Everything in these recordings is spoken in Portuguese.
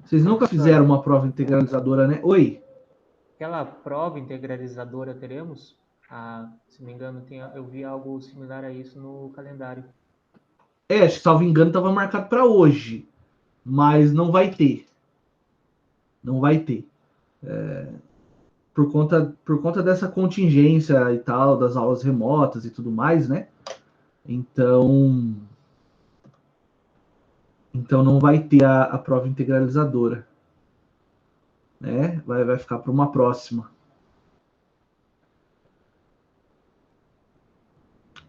Vocês nunca Professor, fizeram uma prova integralizadora, né? Oi? aquela prova integralizadora teremos? Se não me engano, eu vi algo similar a isso no calendário. Acho que, salvo engano, estava marcado para hoje, mas não vai ter. Não vai ter. Por conta dessa contingência e tal, das aulas remotas e tudo mais, né? Então não vai ter a prova integralizadora, né? Vai ficar para uma próxima.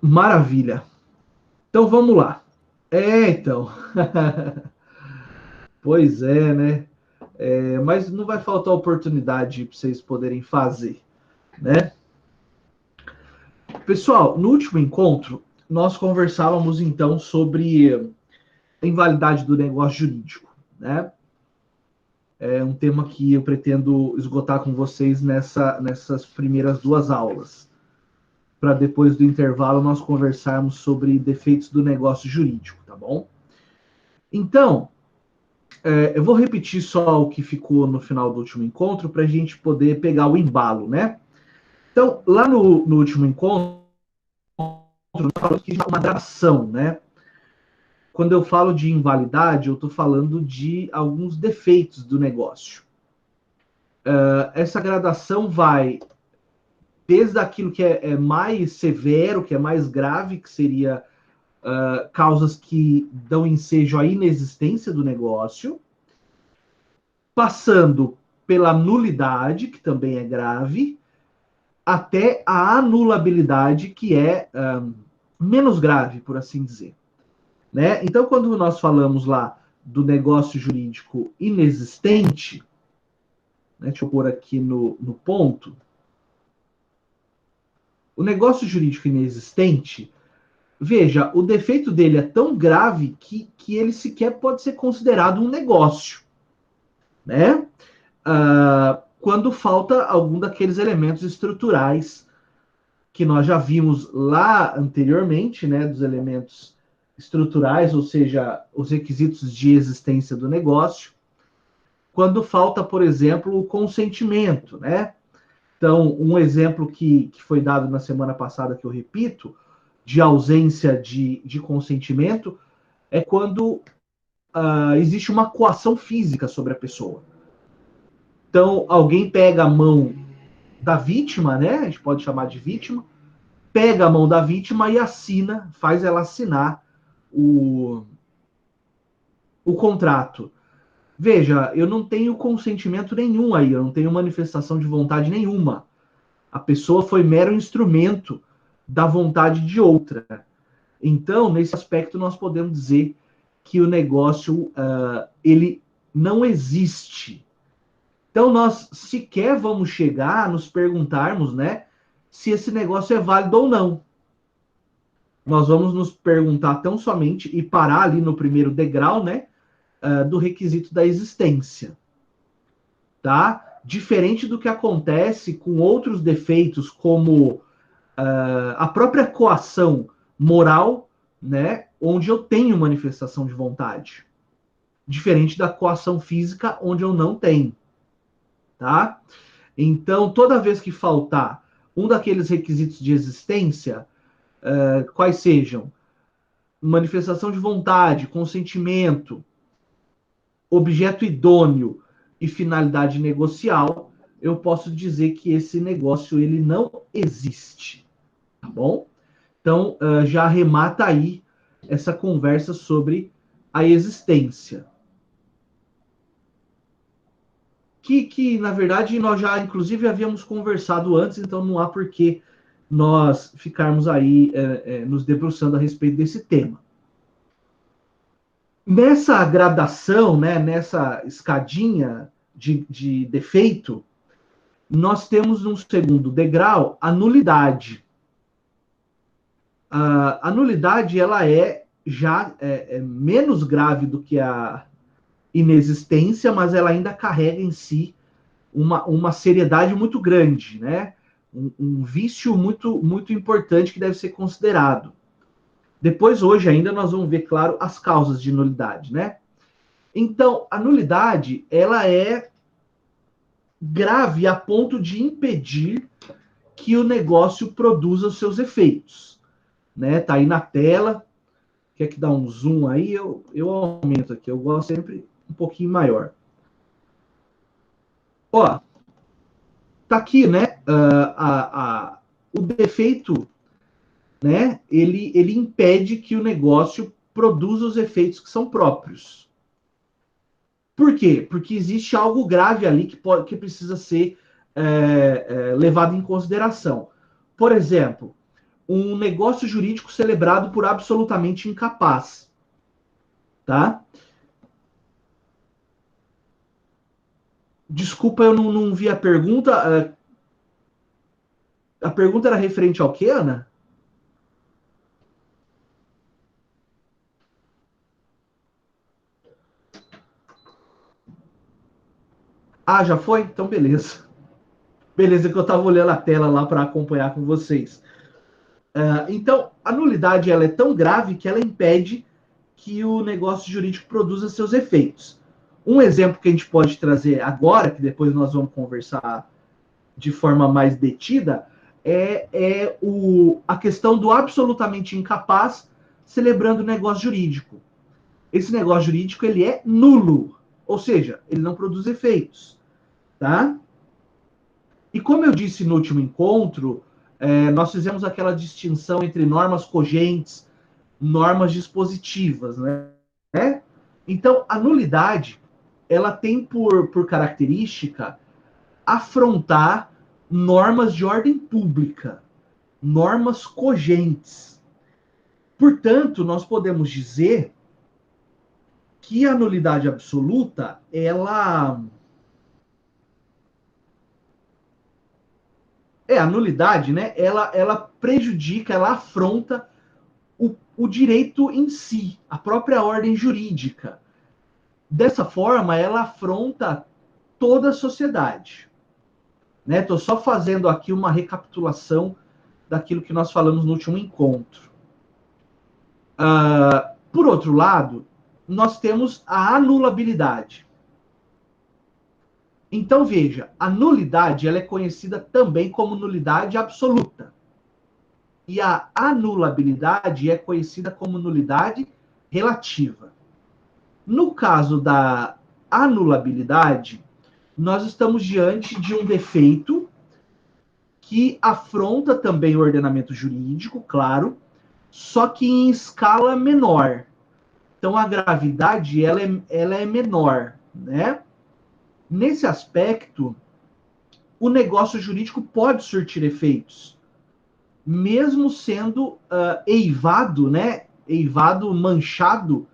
Maravilha. Então vamos lá. Então. Pois é, né? Mas não vai faltar oportunidade para vocês poderem fazer, né? Pessoal, no último encontro, nós conversávamos então sobre a invalidade do negócio jurídico, né? É um tema que eu pretendo esgotar com vocês nessas primeiras duas aulas, para depois do intervalo nós conversarmos sobre defeitos do negócio jurídico, tá bom? Então, eu vou repetir só o que ficou no final do último encontro para a gente poder pegar o embalo, né? Então, lá no último encontro, nós falamos que uma gradação, né? Quando eu falo de invalidade, eu estou falando de alguns defeitos do negócio. Essa gradação vai desde aquilo que é mais severo, que é mais grave, que seria causas que dão ensejo à inexistência do negócio, passando pela nulidade, que também é grave, até a anulabilidade, que é menos grave, por assim dizer. Né? Então, quando nós falamos lá do negócio jurídico inexistente, né, deixa eu pôr aqui no ponto, o negócio jurídico inexistente, veja, o defeito dele é tão grave que ele sequer pode ser considerado um negócio, né? Quando falta algum daqueles elementos estruturais que nós já vimos lá anteriormente, né, dos elementos estruturais, ou seja, os requisitos de existência do negócio, quando falta, por exemplo, o consentimento, né? Então, um exemplo que foi dado na semana passada, que eu repito, de ausência de consentimento, é quando existe uma coação física sobre a pessoa. Então, alguém pega a mão da vítima, né? A gente pode chamar de vítima, pega a mão da vítima e assina, faz ela assinar o contrato. Veja, eu não tenho consentimento nenhum aí, eu não tenho manifestação de vontade nenhuma. A pessoa foi mero instrumento da vontade de outra. Então, nesse aspecto, nós podemos dizer que o negócio ele não existe. Então, nós sequer vamos chegar a nos perguntarmos, né, se esse negócio é válido ou não. Nós vamos nos perguntar tão somente e parar ali no primeiro degrau, né, do requisito da existência, tá? Diferente do que acontece com outros defeitos, como a própria coação moral, né, onde eu tenho manifestação de vontade, diferente da coação física, onde eu não tenho, tá? Então, toda vez que faltar um daqueles requisitos de existência, quais sejam manifestação de vontade, consentimento, objeto idôneo e finalidade negocial, eu posso dizer que esse negócio ele não existe, tá bom? Então, já arremata aí essa conversa sobre a existência. Que, na verdade, nós já, inclusive, havíamos conversado antes, então não há por que nós ficarmos aí nos debruçando a respeito desse tema. Nessa gradação, né, nessa escadinha de defeito, nós temos um segundo degrau a nulidade. A nulidade ela é já menos grave do que a inexistência, mas ela ainda carrega em si uma seriedade muito grande, né? Um vício muito, muito importante que deve ser considerado. Depois, hoje ainda, nós vamos ver, claro, as causas de nulidade, né? Então, a nulidade, ela é grave a ponto de impedir que o negócio produza os seus efeitos. Né? Tá aí na tela. Quer que dá um zoom aí? Eu aumento aqui. Eu gosto sempre um pouquinho maior. Ó, tá aqui, né? O defeito, né? Ele impede que o negócio produza os efeitos que são próprios. Por quê? Porque existe algo grave ali que precisa ser levado em consideração. Por exemplo, um negócio jurídico celebrado por absolutamente incapaz. Tá? Desculpa, eu não vi a pergunta. A pergunta era referente ao que, Ana? Ah, já foi? Então, beleza. Beleza, que eu estava olhando a tela lá para acompanhar com vocês. Então, a nulidade ela é tão grave que ela impede que o negócio jurídico produza seus efeitos. Um exemplo que a gente pode trazer agora, que depois nós vamos conversar de forma mais detida, a questão do absolutamente incapaz celebrando negócio jurídico. Esse negócio jurídico ele é nulo, ou seja, ele não produz efeitos, tá? E como eu disse no último encontro, nós fizemos aquela distinção entre normas cogentes, normas dispositivas, né? Então, a nulidade, ela tem por característica afrontar normas de ordem pública, normas cogentes. Portanto, nós podemos dizer que a nulidade absoluta, a nulidade, né? Ela prejudica, ela afronta o direito em si, a própria ordem jurídica. Dessa forma, ela afronta toda a sociedade. Né? Estou só fazendo aqui uma recapitulação daquilo que nós falamos no último encontro. Por outro lado, nós temos a anulabilidade. Então, veja, a nulidade ela é conhecida também como nulidade absoluta. E a anulabilidade é conhecida como nulidade relativa. No caso da anulabilidade, nós estamos diante de um defeito que afronta também o ordenamento jurídico, claro, só que em escala menor. Então, a gravidade ela é menor, né? Nesse aspecto, o negócio jurídico pode surtir efeitos, mesmo sendo eivado, né? Eivado, manchado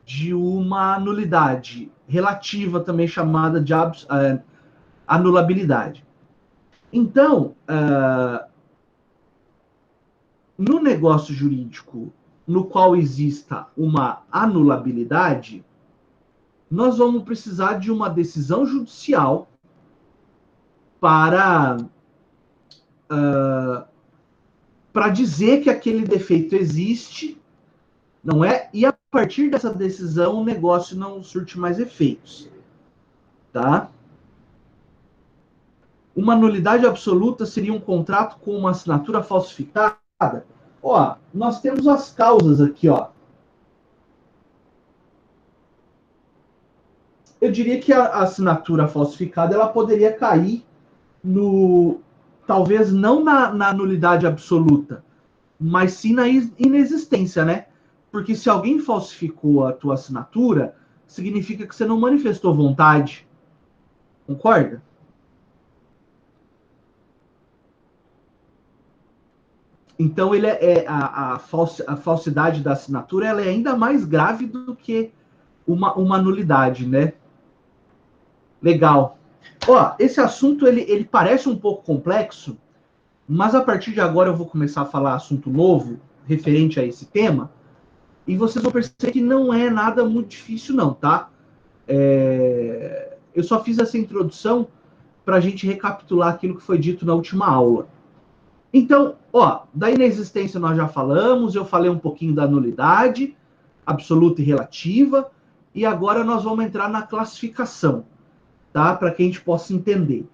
de uma nulidade relativa, também chamada de anulabilidade. Então, no negócio jurídico no qual exista uma anulabilidade, nós vamos precisar de uma decisão judicial para dizer que aquele defeito existe, não é? E a partir dessa decisão o negócio não surte mais efeitos, tá? Uma nulidade absoluta seria um contrato com uma assinatura falsificada. Ó, nós temos as causas aqui, ó. Eu diria que a assinatura falsificada ela poderia cair no, talvez não na nulidade absoluta, mas sim na inexistência, né? Porque se alguém falsificou a tua assinatura, significa que você não manifestou vontade. Concorda? Então ele a falsidade da assinatura ela é ainda mais grave do que uma nulidade, né? Legal. Ó, esse assunto ele parece um pouco complexo, mas a partir de agora eu vou começar a falar assunto novo referente a esse tema, e vocês vão perceber que não é nada muito difícil não, tá? Eu só fiz essa introdução para a gente recapitular aquilo que foi dito na última aula. Então, ó, da inexistência nós já falamos, eu falei um pouquinho da nulidade absoluta e relativa, E agora nós vamos entrar na classificação, tá? Para que a gente possa entender.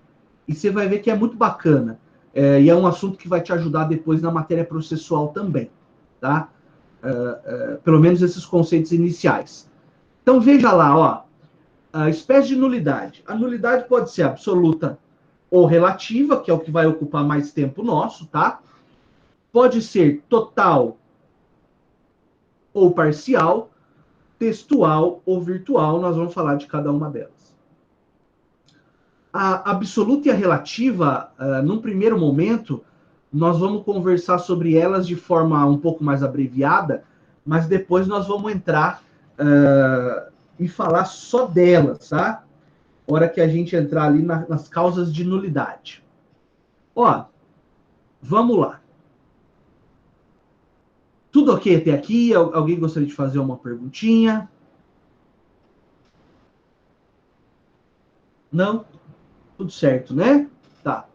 E você vai ver que é muito bacana. E é um assunto que vai te ajudar depois na matéria processual também, tá? Pelo menos esses conceitos iniciais. Então veja lá, ó, a espécie de nulidade. A nulidade pode ser absoluta ou relativa, que é o que vai ocupar mais tempo nosso, tá? Pode ser total ou parcial, textual ou virtual, nós vamos falar de cada uma delas. A absoluta e a relativa, num primeiro momento, nós vamos conversar sobre elas de forma um pouco mais abreviada, mas depois nós vamos entrar e falar só delas, tá? Hora que a gente entrar ali nas causas de nulidade. Ó, vamos lá. Tudo ok até aqui? Alguém gostaria de fazer uma perguntinha? Não? Tudo certo, né? Tá.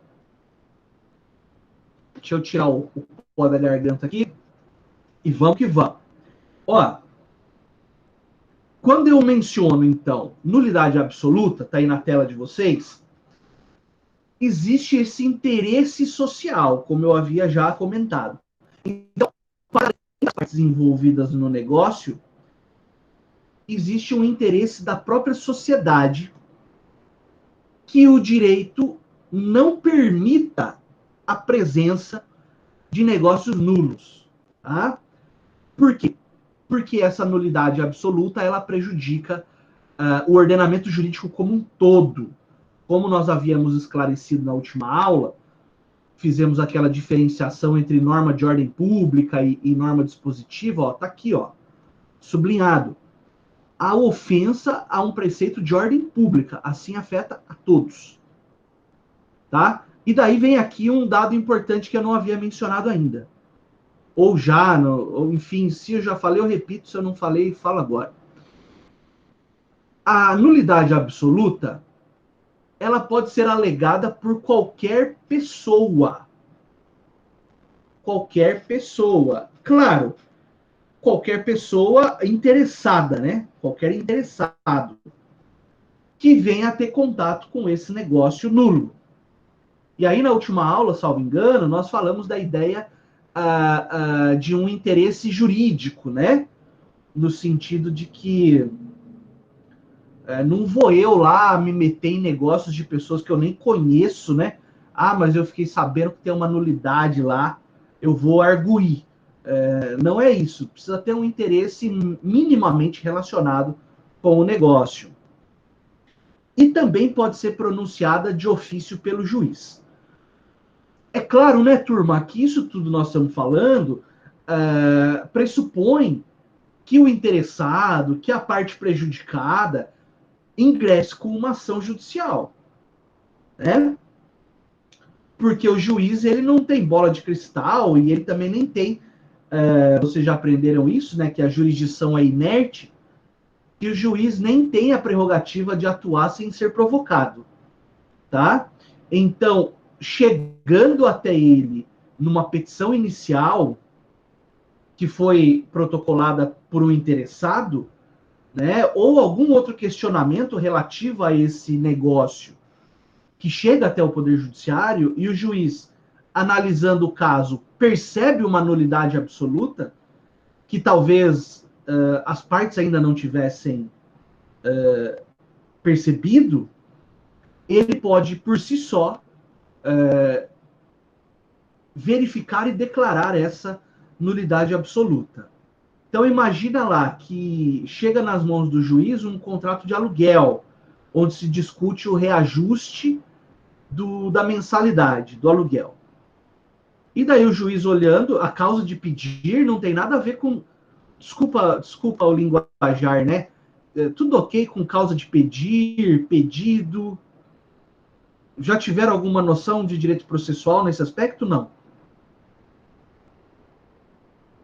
Deixa eu tirar o pó da garganta aqui. E vamos que vamos. Ó, quando eu menciono, então, nulidade absoluta, tá aí na tela de vocês, existe esse interesse social, como eu havia já comentado. Então, para as partes envolvidas no negócio, existe um interesse da própria sociedade que o direito não permita a presença de negócios nulos. Tá? Por quê? Porque essa nulidade absoluta ela prejudica o ordenamento jurídico como um todo. Como nós havíamos esclarecido na última aula, fizemos aquela diferenciação entre norma de ordem pública e norma dispositiva, ó, tá aqui, ó, sublinhado. A ofensa a um preceito de ordem pública, assim afeta a todos. Tá? E daí vem aqui um dado importante que eu não havia mencionado ainda. Ou já, ou, enfim, se eu já falei, eu repito, se eu não falei, falo agora. A nulidade absoluta, ela pode ser alegada por qualquer pessoa. Qualquer pessoa. Claro, qualquer pessoa interessada, né? Qualquer interessado que venha a ter contato com esse negócio nulo. E aí, na última aula, salvo engano, nós falamos da ideia de um interesse jurídico, né? No sentido de que não vou eu lá me meter em negócios de pessoas que eu nem conheço, né? Ah, mas eu fiquei sabendo que tem uma nulidade lá, eu vou arguir. Não é isso. Precisa ter um interesse minimamente relacionado com o negócio. E também pode ser pronunciada de ofício pelo juiz. É claro, né, turma, que isso tudo nós estamos falando pressupõe que o interessado, que a parte prejudicada, ingresse com uma ação judicial, né? Porque o juiz ele não tem bola de cristal e ele também nem tem. Vocês já aprenderam isso, né? Que a jurisdição é inerte, que o juiz nem tem a prerrogativa de atuar sem ser provocado, tá? Então, chegando até ele numa petição inicial que foi protocolada por um interessado, né, ou algum outro questionamento relativo a esse negócio que chega até o Poder Judiciário e o juiz, analisando o caso, percebe uma nulidade absoluta, que talvez as partes ainda não tivessem percebido, ele pode, por si só, verificar e declarar essa nulidade absoluta. Então imagina lá que chega nas mãos do juiz um contrato de aluguel, onde se discute o reajuste da mensalidade do aluguel. E daí o juiz olhando, a causa de pedir não tem nada a ver com... Desculpa o linguajar, né? Tudo ok com causa de pedir, pedido. Já tiveram alguma noção de direito processual nesse aspecto? Não.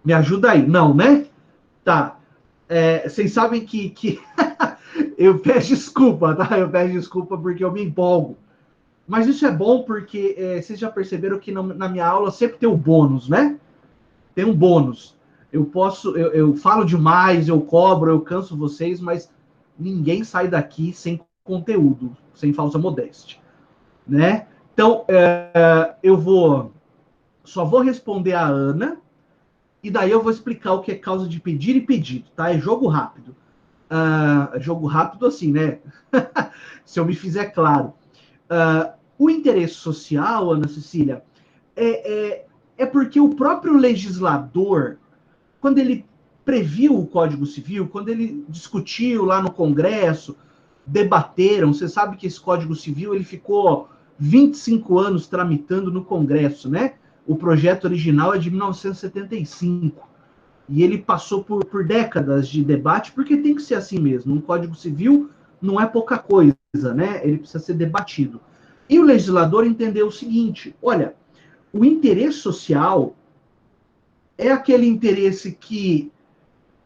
Me ajuda aí. Não, né? Tá. Vocês sabem que eu peço desculpa, tá? Eu peço desculpa porque eu me empolgo. Mas isso é bom porque vocês já perceberam que na minha aula sempre tem o bônus, né? Tem um bônus. Eu falo demais, eu cobro, eu canso vocês, mas ninguém sai daqui sem conteúdo, sem falsa modéstia, né? Então, eu só vou responder a Ana, e daí eu vou explicar o que é causa de pedir e pedido, tá? É jogo rápido. Jogo rápido assim, né? Se eu me fizer claro. O interesse social, Ana Cecília, é porque o próprio legislador, quando ele previu o Código Civil, quando ele discutiu lá no Congresso, debateram, você sabe que esse Código Civil ele ficou 25 anos tramitando no Congresso, né? O projeto original é de 1975. E ele passou por décadas de debate, porque tem que ser assim mesmo. Um Código Civil não é pouca coisa, né? Ele precisa ser debatido. E o legislador entendeu o seguinte: olha, o interesse social é aquele interesse que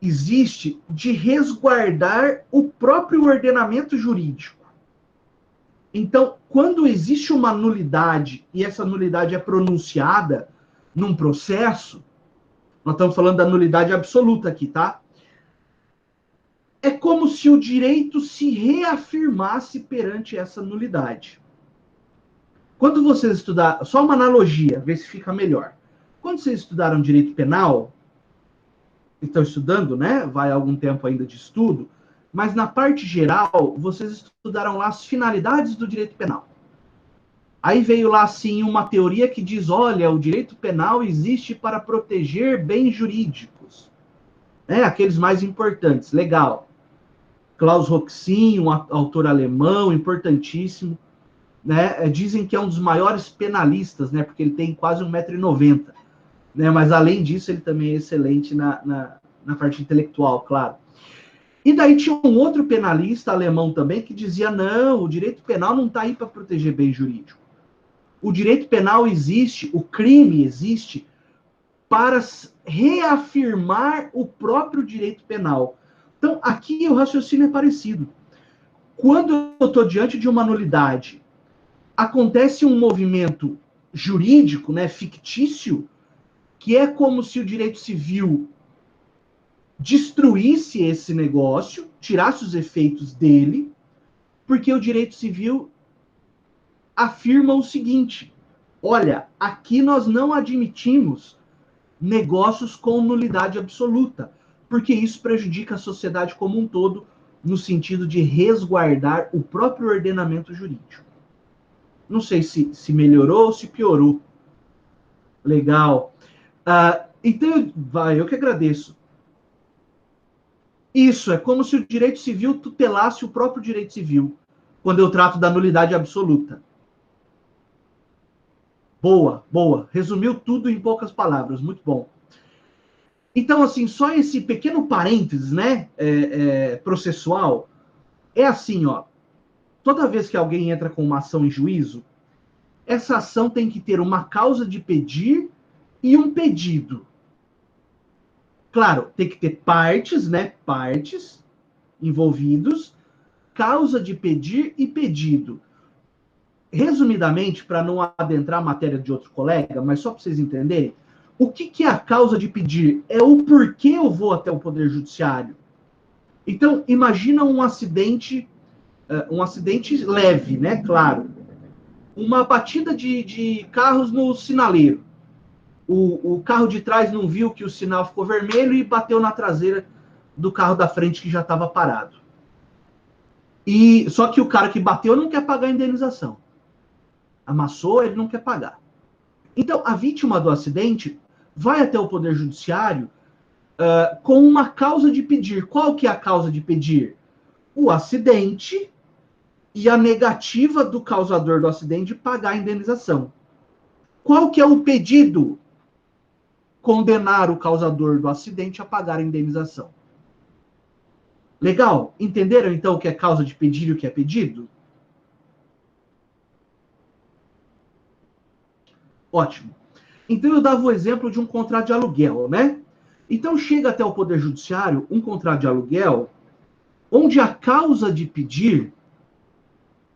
existe de resguardar o próprio ordenamento jurídico. Então, quando existe uma nulidade e essa nulidade é pronunciada num processo, nós estamos falando da nulidade absoluta aqui, tá? É como se o direito se reafirmasse perante essa nulidade. Quando vocês estudaram, só uma analogia, ver se fica melhor. Quando vocês estudaram direito penal, estão estudando, né? Vai algum tempo ainda de estudo, mas na parte geral, vocês estudaram lá as finalidades do direito penal. Aí veio lá, assim, uma teoria que diz, olha, o direito penal existe para proteger bens jurídicos. Aqueles mais importantes, legal. Klaus Roxin, um autor alemão, importantíssimo, né? Dizem que é um dos maiores penalistas, né? Porque ele tem quase 1,90 m, né? Mas além disso, ele também é excelente na parte intelectual, claro. E daí tinha um outro penalista alemão também que dizia, não, o direito penal não está aí para proteger bem jurídico. O direito penal existe, o crime existe para reafirmar o próprio direito penal. Então, aqui o raciocínio é parecido. Quando eu estou diante de uma nulidade, acontece um movimento jurídico, né, fictício, que é como se o direito civil destruísse esse negócio, tirasse os efeitos dele, porque o direito civil afirma o seguinte: olha, aqui nós não admitimos negócios com nulidade absoluta, porque isso prejudica a sociedade como um todo, no sentido de resguardar o próprio ordenamento jurídico. Não sei se melhorou ou se piorou. Legal. Então, eu que agradeço. Isso, é como se o direito civil tutelasse o próprio direito civil, quando eu trato da nulidade absoluta. Boa, boa. Resumiu tudo em poucas palavras, muito bom. Então, assim, só esse pequeno parênteses, né, processual, é assim, ó. Toda vez que alguém entra com uma ação em juízo, essa ação tem que ter uma causa de pedir e um pedido. Claro, tem que ter partes, né? Partes envolvidos, causa de pedir e pedido. Resumidamente, para não adentrar a matéria de outro colega, mas só para vocês entenderem, o que é a causa de pedir? É o porquê eu vou até o Poder Judiciário. Então, imagina um acidente leve, né? Claro. Uma batida de carros no sinaleiro. O carro de trás não viu que o sinal ficou vermelho e bateu na traseira do carro da frente que já estava parado. E só que o cara que bateu não quer pagar a indenização. Amassou, ele não quer pagar. Então, a vítima do acidente vai até o Poder Judiciário com uma causa de pedir. Qual que é a causa de pedir? O acidente e a negativa do causador do acidente de pagar a indenização. Qual que é o pedido? Condenar o causador do acidente a pagar a indenização. Legal? Entenderam, então, o que é causa de pedir e o que é pedido? Ótimo. Então, eu dava o exemplo de um contrato de aluguel, né? Então, chega até o Poder Judiciário um contrato de aluguel onde a causa de pedir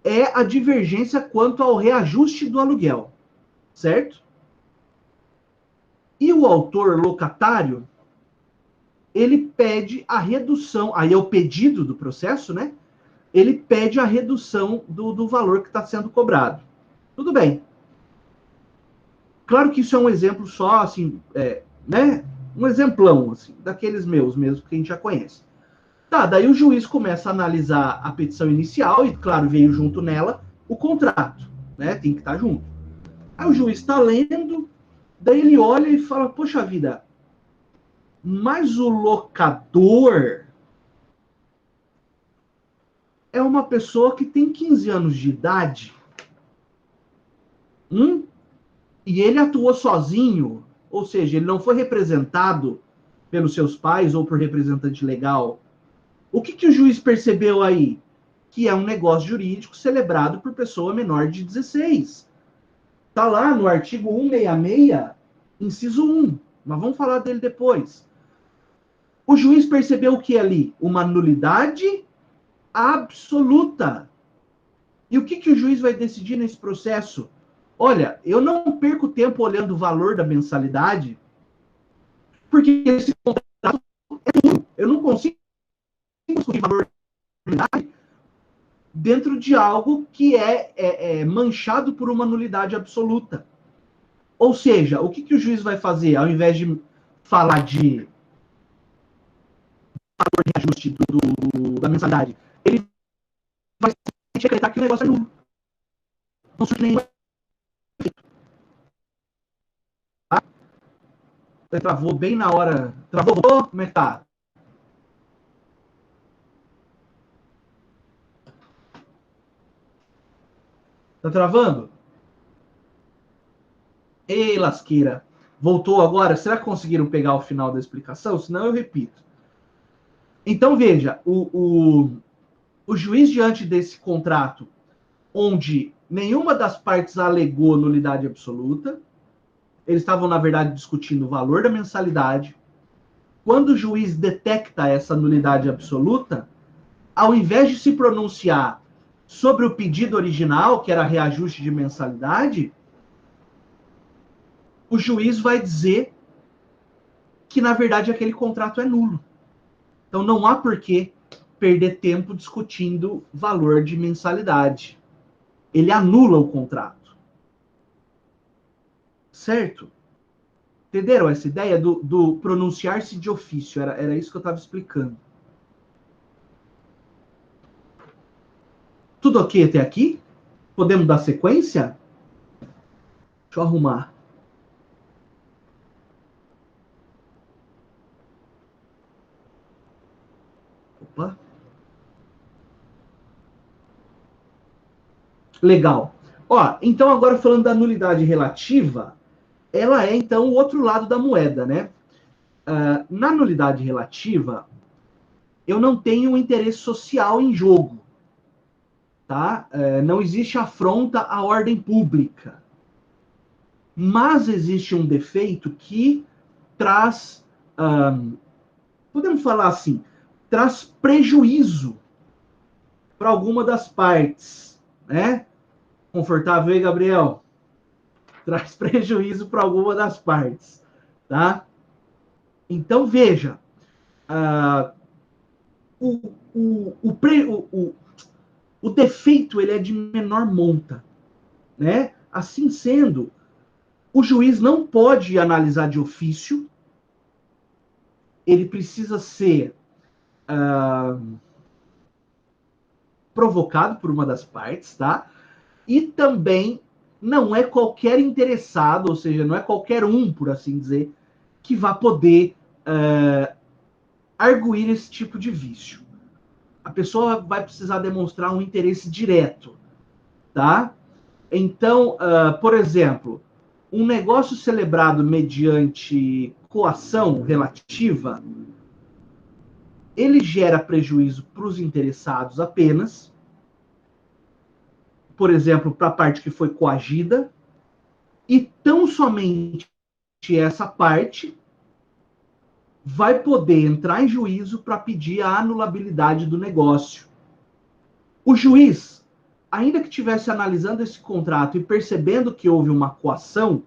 é a divergência quanto ao reajuste do aluguel, certo? E o autor locatário ele pede a redução, aí é o pedido do processo, né? Ele pede a redução do valor que está sendo cobrado. Tudo bem. Claro que isso é um exemplo só, assim, né? Um exemplão, assim, daqueles meus mesmo, que a gente já conhece. Tá, daí o juiz começa a analisar a petição inicial e, claro, veio junto nela o contrato, né? Tem que estar junto. Aí o juiz está lendo, daí ele olha e fala, poxa vida, mas o locador é uma pessoa que tem 15 anos de idade, e ele atuou sozinho, ou seja, ele não foi representado pelos seus pais ou por representante legal. O que o juiz percebeu aí? Que é um negócio jurídico celebrado por pessoa menor de 16. Está lá no artigo 166, inciso 1. Mas vamos falar dele depois. O juiz percebeu o que ali? Uma nulidade absoluta. E o que o juiz vai decidir nesse processo? Olha, eu não perco tempo olhando o valor da mensalidade, porque esse contrato é nulo. Eu não consigo discutir valor da mensalidade dentro de algo que é manchado por uma nulidade absoluta. Ou seja, o que o juiz vai fazer? Ao invés de falar de valor de reajuste da mensalidade, ele vai decretar que o negócio é nulo. Não surge nenhum efeito. Tá? Você travou bem na hora. Travou? Como é que tá? Tá travando? Ei, lasqueira. Voltou agora? Será que conseguiram pegar o final da explicação? Senão eu repito. Então, veja, o juiz, diante desse contrato, onde nenhuma das partes alegou nulidade absoluta, eles estavam, na verdade, discutindo o valor da mensalidade. Quando o juiz detecta essa nulidade absoluta, ao invés de se pronunciar sobre o pedido original, que era reajuste de mensalidade, o juiz vai dizer que, na verdade, aquele contrato é nulo. Então, não há por que perder tempo discutindo valor de mensalidade. Ele anula o contrato. Certo? Entenderam essa ideia do pronunciar-se de ofício? Era isso que eu estava explicando. Tudo ok até aqui? Podemos dar sequência? Deixa eu arrumar. Opa. Legal. Ó, então agora falando da nulidade relativa, ela é então o outro lado da moeda, né? Na nulidade relativa, eu não tenho um interesse social em jogo, tá? Não existe afronta à ordem pública. Mas existe um defeito que traz, podemos falar assim, traz prejuízo para alguma das partes, né? Confortável aí, Gabriel? Traz prejuízo para alguma das partes, tá? Então, veja, o, o, o, o defeito ele é de menor monta, né? Assim sendo, o juiz não pode analisar de ofício, ele precisa ser provocado por uma das partes, tá? E também não é qualquer interessado, ou seja, não é qualquer um, por assim dizer, que vá poder arguir esse tipo de vício. A pessoa vai precisar demonstrar um interesse direto, tá? Então, por exemplo, um negócio celebrado mediante coação relativa, ele gera prejuízo para os interessados apenas, por exemplo, para a parte que foi coagida, e tão somente essa parte vai poder entrar em juízo para pedir a anulabilidade do negócio. O juiz, ainda que estivesse analisando esse contrato e percebendo que houve uma coação,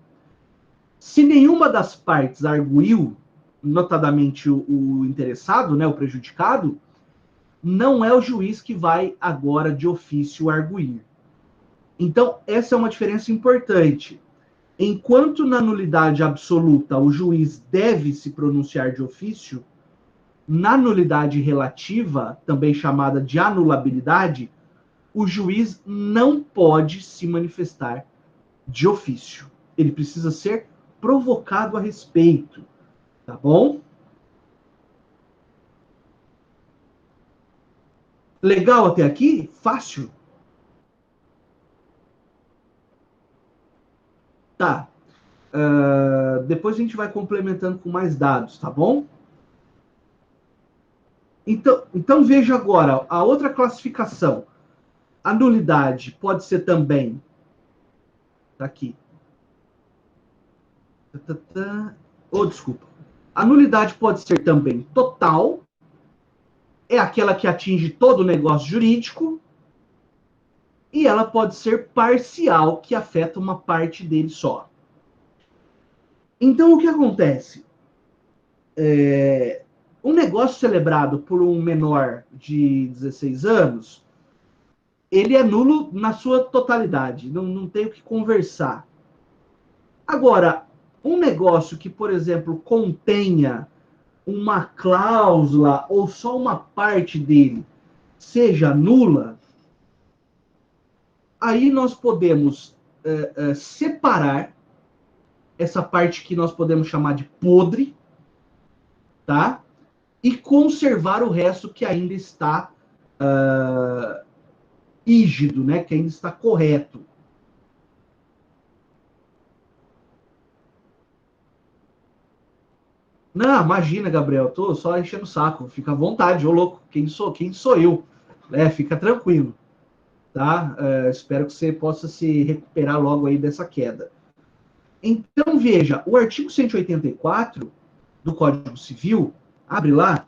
se nenhuma das partes arguiu, notadamente o interessado, né, o prejudicado, não é o juiz que vai agora de ofício arguir. Então, essa é uma diferença importante. Enquanto na nulidade absoluta o juiz deve se pronunciar de ofício, na nulidade relativa, também chamada de anulabilidade, o juiz não pode se manifestar de ofício. Ele precisa ser provocado a respeito, tá bom? Legal até aqui? Fácil? Tá. Depois a gente vai complementando com mais dados, tá bom? Então veja agora a outra classificação. A nulidade pode ser também. Tá aqui. Oh, desculpa. A nulidade pode ser também total, é aquela que atinge todo o negócio jurídico, e ela pode ser parcial, que afeta uma parte dele só. Então, o que acontece? Um negócio celebrado por um menor de 16 anos, ele é nulo na sua totalidade, não tem o que conversar. Agora, um negócio que, por exemplo, contenha uma cláusula ou só uma parte dele seja nula, aí nós podemos separar essa parte que nós podemos chamar de podre, tá? E conservar o resto que ainda está rígido, né? Que ainda está correto. Não, imagina, Gabriel, tô só enchendo o saco. Fica à vontade, ô louco. Quem sou eu? Fica tranquilo, tá? Espero que você possa se recuperar logo aí dessa queda. Então, veja, o artigo 184 do Código Civil, abre lá,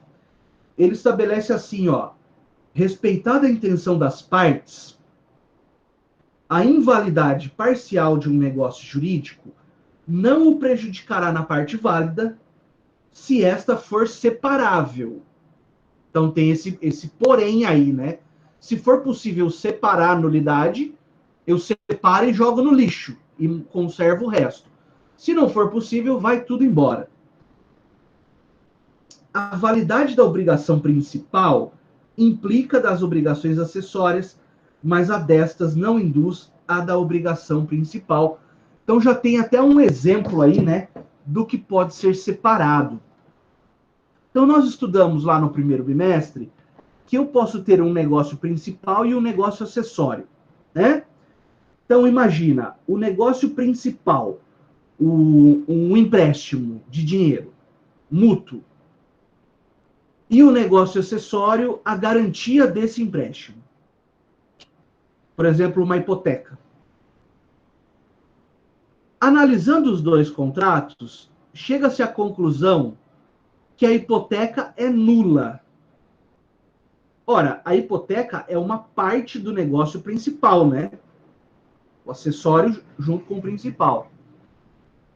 ele estabelece assim, ó, respeitada a intenção das partes, a invalidade parcial de um negócio jurídico não o prejudicará na parte válida se esta for separável. Então tem esse porém aí, né? Se for possível separar a nulidade, eu separo e jogo no lixo e conservo o resto. Se não for possível, vai tudo embora. A validade da obrigação principal implica das obrigações acessórias, mas a destas não induz a da obrigação principal. Então já tem até um exemplo aí, né, do que pode ser separado. Então nós estudamos lá no primeiro bimestre que eu posso ter um negócio principal e um negócio acessório, né? Então imagina, o negócio principal, um empréstimo de dinheiro mútuo, e o negócio acessório, a garantia desse empréstimo. Por exemplo, uma hipoteca. Analisando os dois contratos, chega-se à conclusão que a hipoteca é nula. Ora, a hipoteca é uma parte do negócio principal, né? O acessório junto com o principal.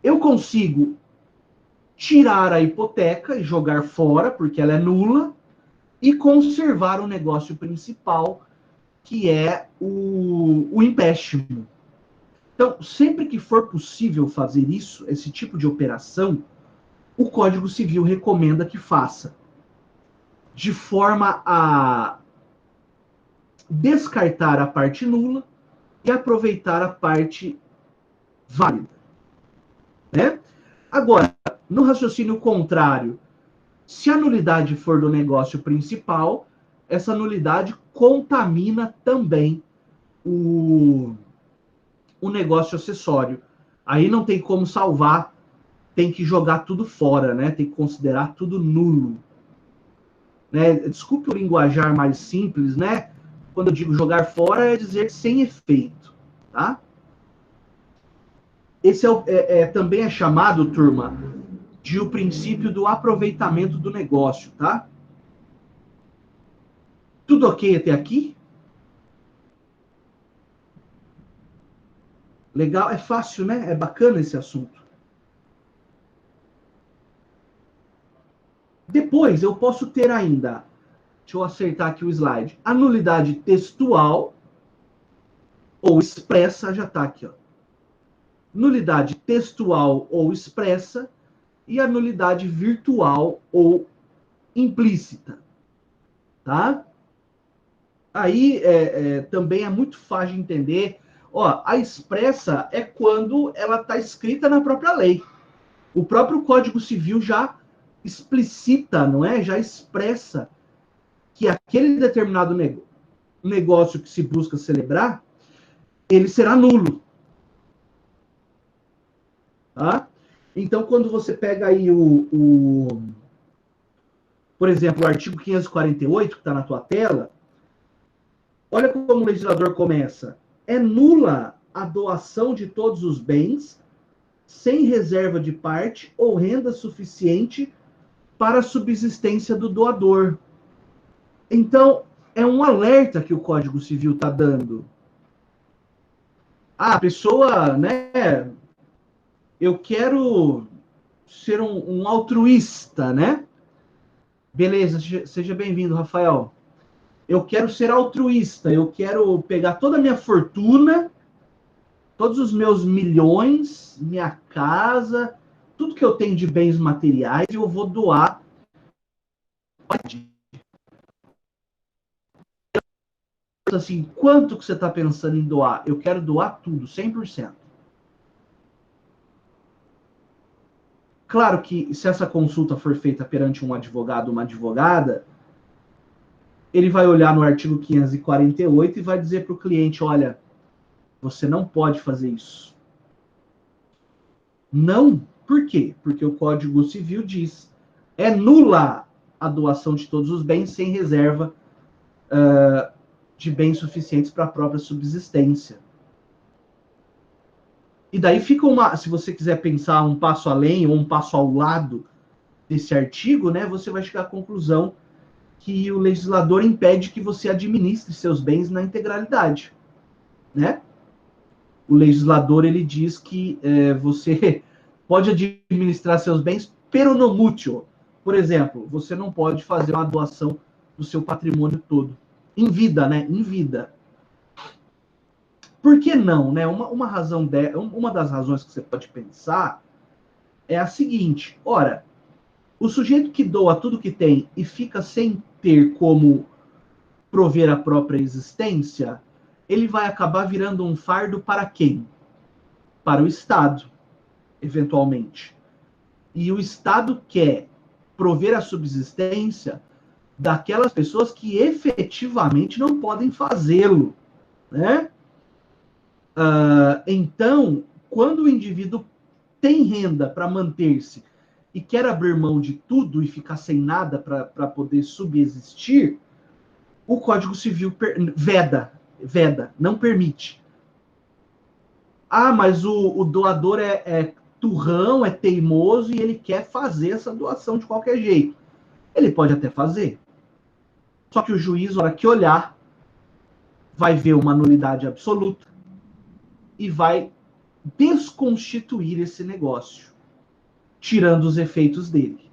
Eu consigo tirar a hipoteca e jogar fora, porque ela é nula, e conservar o negócio principal, que é o empréstimo. Então, sempre que for possível fazer isso, esse tipo de operação, o Código Civil recomenda que faça, de forma a descartar a parte nula e aproveitar a parte válida, né? Agora, no raciocínio contrário, se a nulidade for do negócio principal, essa nulidade contamina também o negócio acessório. Aí não tem como salvar, tem que jogar tudo fora, né? Tem que considerar tudo nulo. Né? Desculpe o linguajar mais simples, né? Quando eu digo jogar fora, é dizer sem efeito, tá? Esse também é chamado, turma, de o princípio do aproveitamento do negócio, tá? Tudo ok até aqui? Legal, é fácil, né? É bacana esse assunto. depois eu posso ter ainda, deixa eu acertar aqui o slide, a nulidade textual ou expressa, já está aqui, ó. Nulidade textual ou expressa e a nulidade virtual ou implícita, tá? Aí também é muito fácil de entender. Ó, a expressa é quando ela está escrita na própria lei. O próprio Código Civil já explicita, não é? Já expressa que aquele determinado negócio que se busca celebrar, ele será nulo. Tá? Então, quando você pega aí por exemplo, o artigo 548, que está na tua tela, olha como o legislador começa. É nula a doação de todos os bens, sem reserva de parte ou renda suficiente para a subsistência do doador. Então, é um alerta que o Código Civil está dando. Ah, a pessoa, né? Eu quero ser um altruísta, né? Beleza, seja bem-vindo, Rafael. Eu quero ser altruísta, eu quero pegar toda a minha fortuna, todos os meus milhões, minha casa, tudo que eu tenho de bens materiais, eu vou doar. Assim, quanto que você está pensando em doar? Eu quero doar tudo, 100%. Claro que se essa consulta for feita perante um advogado ou uma advogada, ele vai olhar no artigo 548 e vai dizer para o cliente, olha, você não pode fazer isso. Não. Por quê? Porque o Código Civil diz, é nula a doação de todos os bens sem reserva de bens suficientes para a própria subsistência. E daí fica se você quiser pensar um passo além ou um passo ao lado desse artigo, né, você vai chegar à conclusão que o legislador impede que você administre seus bens na integralidade, né? O legislador ele diz que você pode administrar seus bens pero no mútuo. Por exemplo, você não pode fazer uma doação do seu patrimônio todo em vida, né? Em vida. Por que não, né? Uma das razões que você pode pensar é a seguinte: ora, o sujeito que doa tudo que tem e fica sem ter como prover a própria existência, ele vai acabar virando um fardo para quem? Para o Estado, eventualmente. E o Estado quer prover a subsistência daquelas pessoas que efetivamente não podem fazê-lo, né? Então, quando o indivíduo tem renda para manter-se e quer abrir mão de tudo e ficar sem nada para poder subsistir, o Código Civil veda, não permite. Ah, mas o doador é turrão, é teimoso e ele quer fazer essa doação de qualquer jeito. Ele pode até fazer. Só que o juiz, na hora que olhar, vai ver uma nulidade absoluta e vai desconstituir esse negócio, tirando os efeitos dele.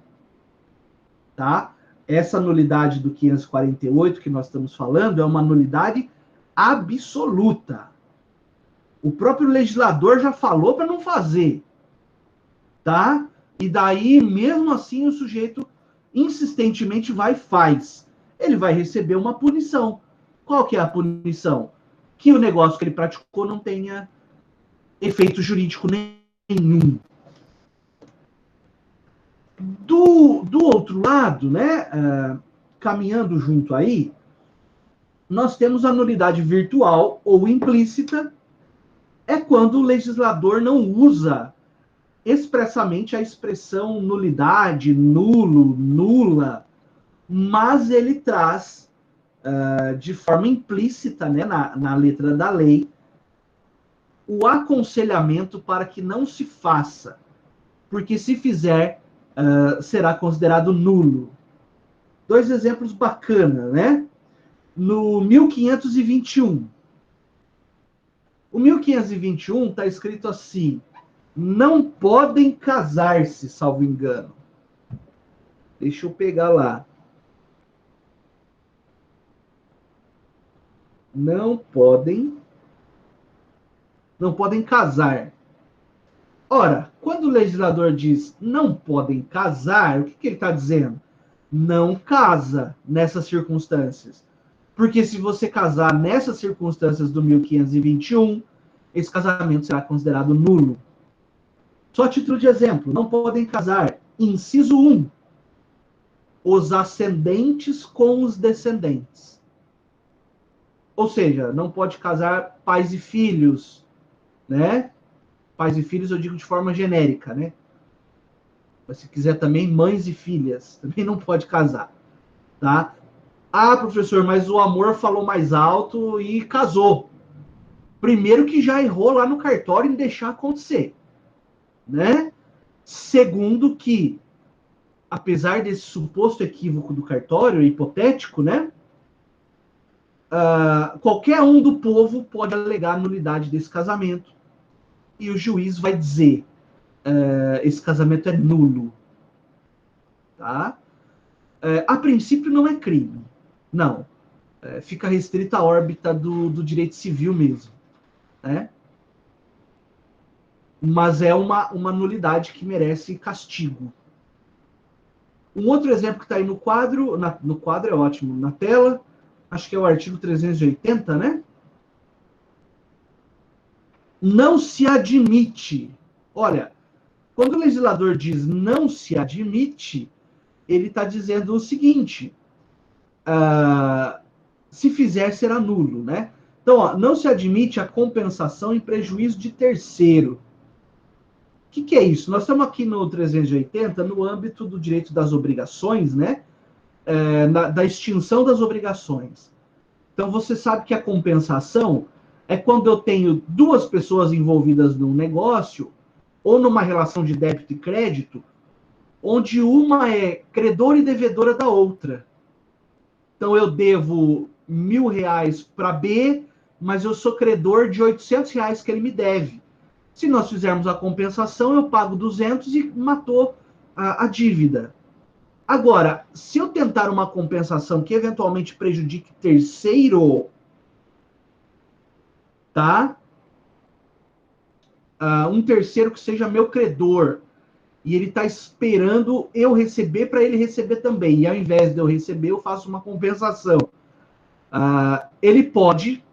Tá? Essa nulidade do 548 que nós estamos falando é uma nulidade absoluta. O próprio legislador já falou para não fazer. Tá? E daí, mesmo assim, o sujeito insistentemente vai e faz. Ele vai receber uma punição. Qual que é a punição? Que o negócio que ele praticou não tenha efeito jurídico nenhum. Do outro lado, né, caminhando junto aí, nós temos a nulidade virtual ou implícita, é quando o legislador não usa expressamente a expressão nulidade, nulo, nula, mas ele traz de forma implícita, né, na letra da lei, o aconselhamento para que não se faça, porque se fizer, será considerado nulo. Dois exemplos bacanas, né? No 1521. O 1521 está escrito assim: não podem casar-se, salvo engano. Deixa eu pegar lá. Não podem casar. Ora, quando o legislador diz não podem casar, o que ele está dizendo? Não casa nessas circunstâncias. Porque se você casar nessas circunstâncias do 1521, esse casamento será considerado nulo. Só a título de exemplo, não podem casar. Inciso 1. Os ascendentes com os descendentes. Ou seja, não pode casar pais e filhos, né? Pais e filhos eu digo de forma genérica, né? Mas se quiser também mães e filhas, também não pode casar, tá? Ah, professor, mas o amor falou mais alto e casou. Primeiro que já errou lá no cartório em deixar acontecer, né? Segundo que, apesar desse suposto equívoco do cartório, hipotético, né? Qualquer um do povo pode alegar a nulidade desse casamento e o juiz vai dizer esse casamento é nulo, tá? A princípio não é crime, não. Fica restrita à órbita do direito civil mesmo, né? Mas é uma nulidade que merece castigo. Um outro exemplo que está aí no quadro, no quadro é ótimo, na tela, acho que é o artigo 380, né? Não se admite. Olha, quando o legislador diz não se admite, ele está dizendo o seguinte: se fizer, será nulo, né? Então, ó, não se admite a compensação em prejuízo de terceiro. O que é isso? Nós estamos aqui no 380 no âmbito do direito das obrigações, né? Da extinção das obrigações. Então, você sabe que a compensação é quando eu tenho duas pessoas envolvidas num negócio ou numa relação de débito e crédito, onde uma é credora e devedora da outra. Então, eu devo R$ 1.000 para B, mas eu sou credor de R$ 800 que ele me deve. Se nós fizermos a compensação, eu pago 200 e matou a dívida. Agora, se eu tentar uma compensação que eventualmente prejudique terceiro, tá? Um terceiro que seja meu credor, e ele está esperando eu receber para ele receber também. E ao invés de eu receber, eu faço uma compensação. Ele pode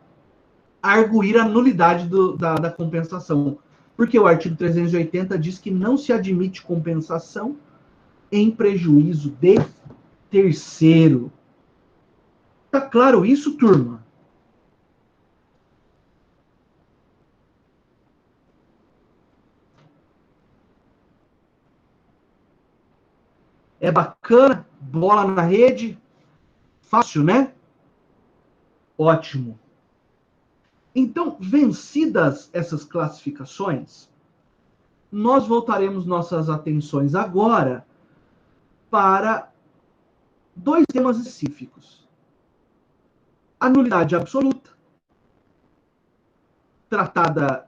arguir a nulidade da compensação. Porque o artigo 380 diz que não se admite compensação em prejuízo de terceiro. Tá claro isso, turma? É bacana? Bola na rede? Fácil, né? Ótimo. Então, vencidas essas classificações, nós voltaremos nossas atenções agora para dois temas específicos. A nulidade absoluta, tratada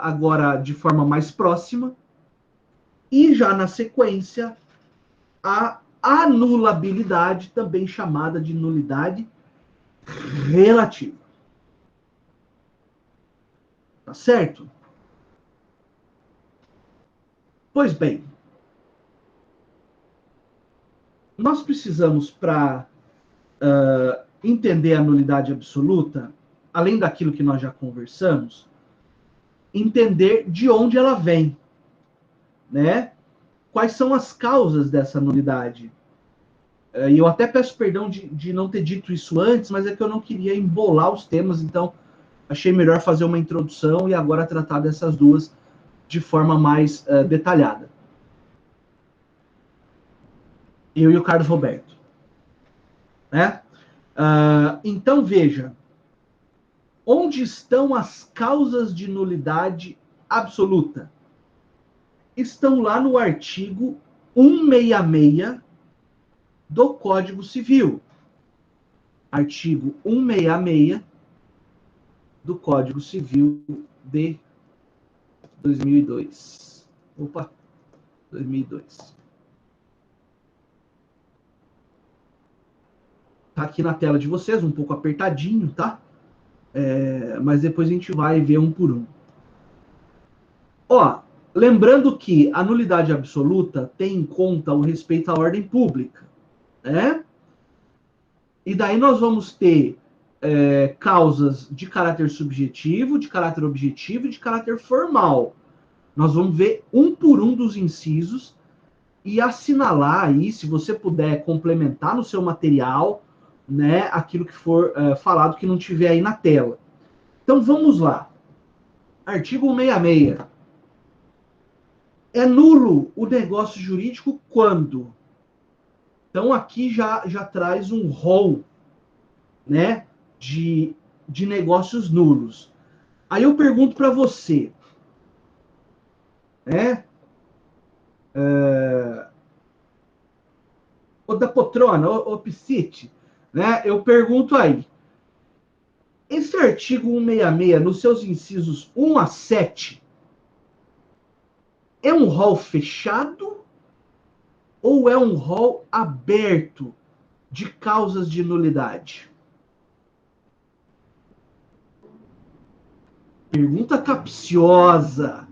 agora de forma mais próxima, e já na sequência, a anulabilidade, também chamada de nulidade relativa. Tá certo? Pois bem, nós precisamos, para entender a nulidade absoluta, além daquilo que nós já conversamos, entender de onde ela vem, né? Quais são as causas dessa nulidade? E eu até peço perdão de não ter dito isso antes, mas é que eu não queria embolar os temas, então achei melhor fazer uma introdução e agora tratar dessas duas de forma mais detalhada. Eu e o Carlos Roberto. Né? Então, veja, onde estão as causas de nulidade absoluta? Estão lá no artigo 166 do Código Civil. Artigo 166 do Código Civil de 2002. Opa, 2002. Tá aqui na tela de vocês, um pouco apertadinho, tá? Mas depois a gente vai ver um por um. Ó, lembrando que a nulidade absoluta tem em conta o respeito à ordem pública, né? E daí nós vamos ter causas de caráter subjetivo, de caráter objetivo e de caráter formal. Nós vamos ver um por um dos incisos e assinalar aí, se você puder complementar no seu material, né, aquilo que for falado que não tiver aí na tela. Então vamos lá. Artigo 166. É nulo o negócio jurídico quando? Então aqui já traz um rol, né, de negócios nulos. Aí eu pergunto para você, né? O da poltrona, o psite, né? Eu pergunto aí, esse artigo 166, nos seus incisos 1 a 7, é um rol fechado ou é um rol aberto de causas de nulidade? Pergunta capciosa.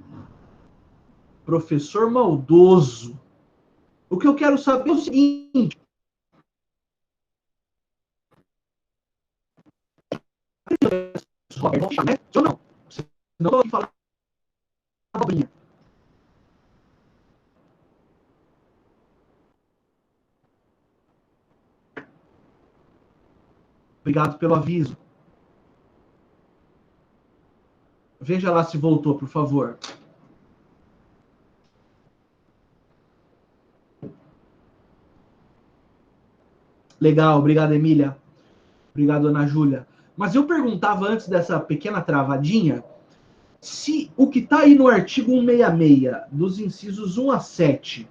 Professor maldoso. O que eu quero saber é o seguinte. Ou não? Não estou aqui falando abobrinha. Obrigado pelo aviso. Veja lá se voltou, por favor. Legal, obrigado, Emília. Obrigado, Ana Júlia. Mas eu perguntava antes dessa pequena travadinha se o que está aí no artigo 166, dos incisos 1 a 7,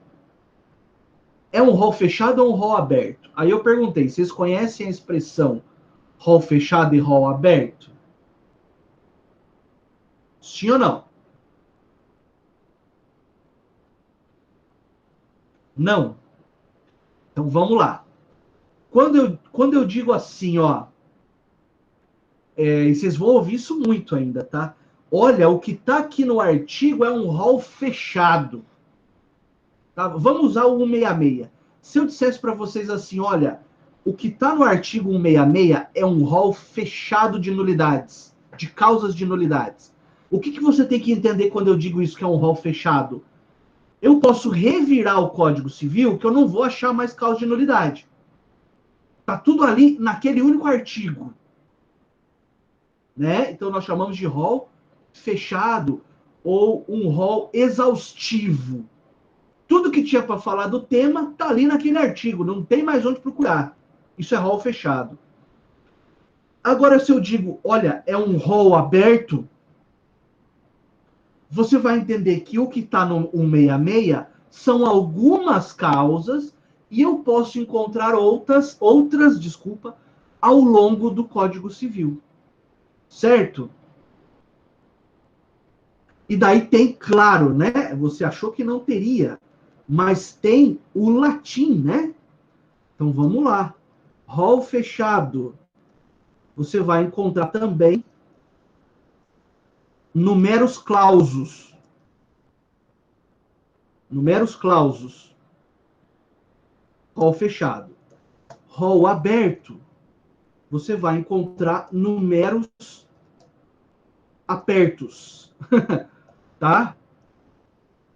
é um rol fechado ou um rol aberto? Aí eu perguntei, vocês conhecem a expressão rol fechado e rol aberto? Sim ou não? Não. Então vamos lá. Quando eu digo assim, ó, e vocês vão ouvir isso muito ainda, tá? Olha, o que está aqui no artigo é um rol fechado. Tá? Vamos usar o 166. Se eu dissesse para vocês assim, olha, o que está no artigo 166 é um rol fechado de nulidades, de causas de nulidades. O que você tem que entender quando eu digo isso que é um rol fechado? Eu posso revirar o Código Civil que eu não vou achar mais causa de nulidade. Tá tudo ali naquele único artigo. Né? Então nós chamamos de rol fechado ou um rol exaustivo. Tudo que tinha para falar do tema tá ali naquele artigo, não tem mais onde procurar. Isso é rol fechado. Agora, se eu digo, olha, é um rol aberto, você vai entender que o que está no 166 são algumas causas e eu posso encontrar outras, desculpa, ao longo do Código Civil. Certo? E daí tem, claro, né? Você achou que não teria, mas tem o latim, né? Então vamos lá. Rol fechado. Você vai encontrar também numeros clausus. Numeros clausus. Rol fechado. Rol aberto. Você vai encontrar numeros apertos. Tá?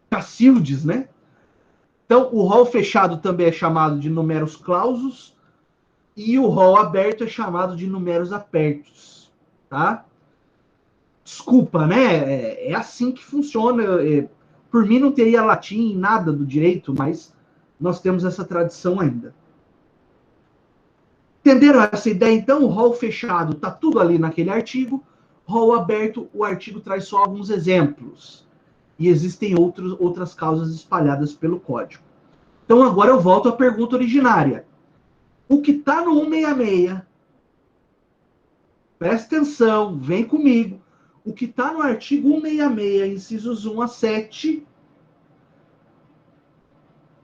Cacildes, né? Então, o rol fechado também é chamado de numeros clausus e o rol aberto é chamado de numeros apertos, tá? Desculpa, né? É assim que funciona. Por mim não teria latim, nada do direito, mas nós temos essa tradição ainda. Entenderam essa ideia? Então, o rol fechado está tudo ali naquele artigo. Rol aberto, o artigo traz só alguns exemplos. E existem outras causas espalhadas pelo código. Então, agora eu volto à pergunta originária. O que está no 166, presta atenção, vem comigo. O que está no artigo 166, incisos 1 a 7,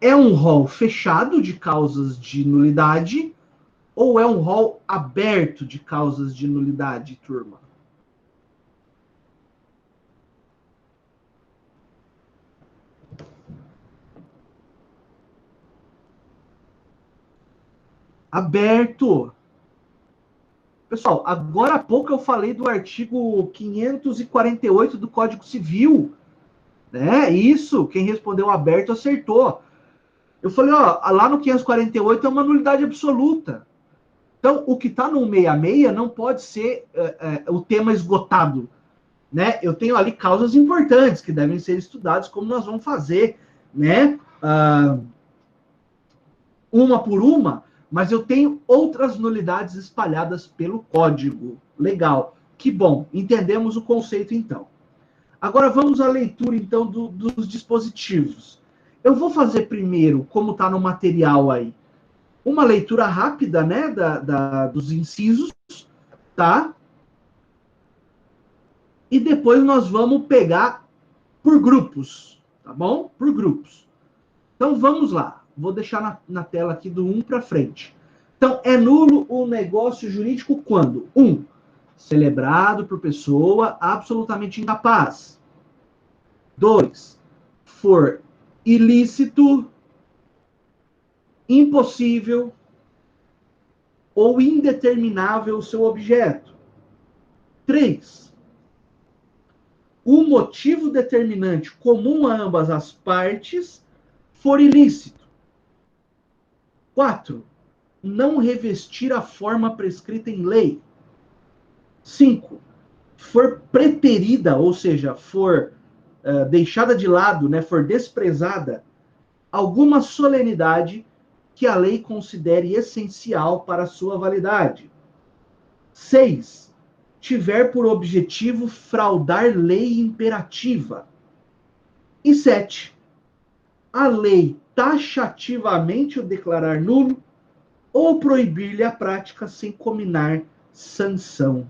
é um rol fechado de causas de nulidade ou é um rol aberto de causas de nulidade, turma? Aberto. Pessoal, agora há pouco eu falei do artigo 548 do Código Civil, né? Isso, quem respondeu aberto acertou. Eu falei, ó, lá no 548 é uma nulidade absoluta. Então, o que está no 166 não pode ser o tema esgotado, né? Eu tenho ali causas importantes que devem ser estudadas, como nós vamos fazer, né? Uma por uma, mas eu tenho outras nulidades espalhadas pelo código. Legal. Que bom. Entendemos o conceito, então. Agora vamos à leitura, então, dos dispositivos. Eu vou fazer primeiro, como está no material aí, uma leitura rápida, né, dos incisos, tá? E depois nós vamos pegar por grupos, tá bom? Por grupos. Então vamos lá. Vou deixar na tela aqui do 1 para frente. Então, é nulo o negócio jurídico quando? 1. Celebrado por pessoa absolutamente incapaz. 2. For ilícito, impossível ou indeterminável o seu objeto. 3. O motivo determinante comum a ambas as partes for ilícito. 4. Não revestir a forma prescrita em lei. 5. For preterida, ou seja, for deixada de lado, né, for desprezada, alguma solenidade que a lei considere essencial para a sua validade. 6. Tiver por objetivo fraudar lei imperativa. E 7. A lei taxativamente o declarar nulo ou proibir-lhe a prática sem cominar sanção.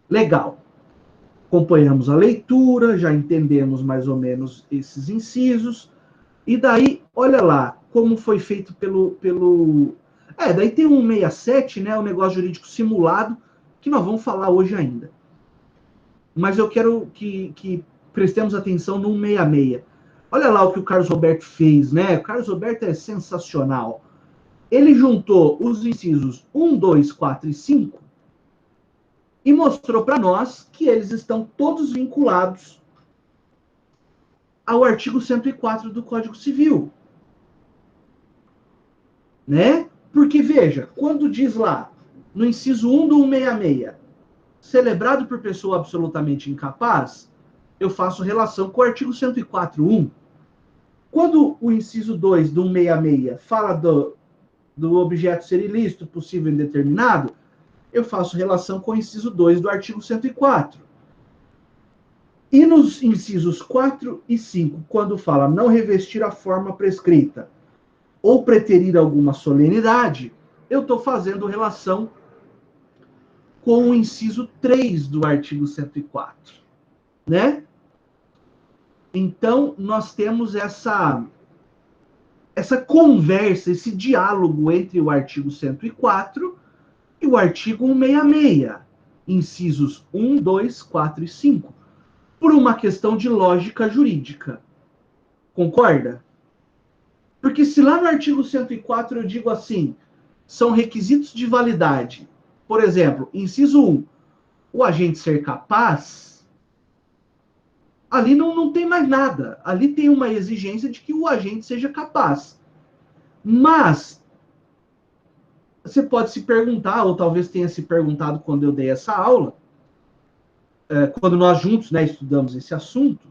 Legal. Acompanhamos a leitura, já entendemos mais ou menos esses incisos. E daí, olha lá, como foi feito daí tem um 167, né, o negócio jurídico simulado, que nós vamos falar hoje ainda. Mas eu quero que prestemos atenção no 166. Olha lá o que o Carlos Roberto fez, né? O Carlos Roberto é sensacional. Ele juntou os incisos 1, 2, 4 e 5 e mostrou para nós que eles estão todos vinculados ao artigo 104 do Código Civil. Né? Porque, veja, quando diz lá, no inciso 1 do 166, celebrado por pessoa absolutamente incapaz, eu faço relação com o artigo 104.1. Quando o inciso 2 do 166 fala do objeto ser ilícito, possível e indeterminado, eu faço relação com o inciso 2 do artigo 104. E nos incisos 4 e 5, quando fala não revestir a forma prescrita ou preterir alguma solenidade, eu estou fazendo relação com o inciso 3 do artigo 104, né? Então, nós temos essa conversa, esse diálogo entre o artigo 104 e o artigo 166, incisos 1, 2, 4 e 5, por uma questão de lógica jurídica. Concorda? Porque se lá no artigo 104 eu digo assim, são requisitos de validade. Por exemplo, inciso 1, o agente ser capaz, ali não tem mais nada. Ali tem uma exigência de que o agente seja capaz. Mas você pode se perguntar, ou talvez tenha se perguntado quando eu dei essa aula, quando nós juntos, né, estudamos esse assunto.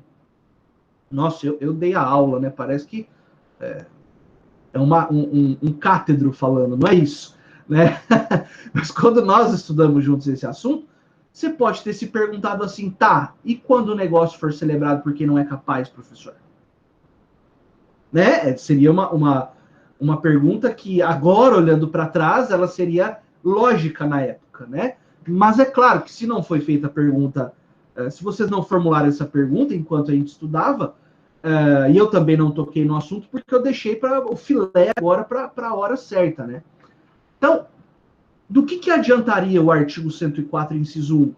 Nossa, eu dei a aula, né? Parece que é um cátedro falando, não é isso, né? Mas quando nós estudamos juntos esse assunto, você pode ter se perguntado assim, tá, e quando o negócio for celebrado por quem não é capaz, professor? Né? Seria uma pergunta que, agora, olhando para trás, ela seria lógica na época, né? Mas é claro que se não foi feita a pergunta, se vocês não formularam essa pergunta enquanto a gente estudava, e eu também não toquei no assunto, porque eu deixei para o filé agora para a hora certa, né? Então, do que adiantaria o artigo 104, inciso 1?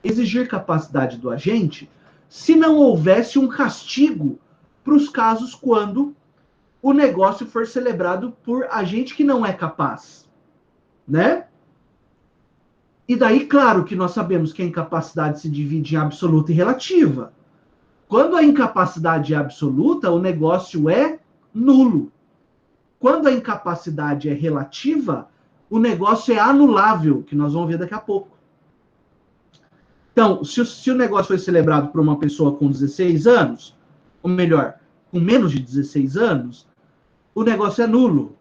Exigir capacidade do agente se não houvesse um castigo para os casos quando o negócio for celebrado por agente que não é capaz, né? E daí, claro que nós sabemos que a incapacidade se divide em absoluta e relativa. Quando a incapacidade é absoluta, o negócio é nulo. Quando a incapacidade é relativa, o negócio é anulável, que nós vamos ver daqui a pouco. Então, se o negócio foi celebrado por uma pessoa com 16 anos, ou melhor, com menos de 16 anos, o negócio é nulo.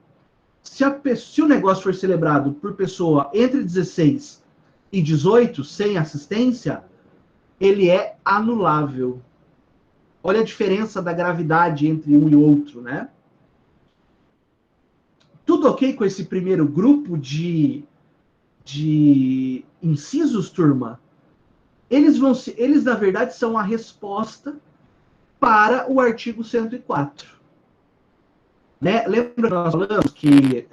Se o negócio for celebrado por pessoa entre 16 e 18, sem assistência, ele é anulável. Olha a diferença da gravidade entre um e outro, né? Tudo ok com esse primeiro grupo de incisos, turma? Eles, na verdade, são a resposta para o artigo 104. Né? Lembra que nós falamos que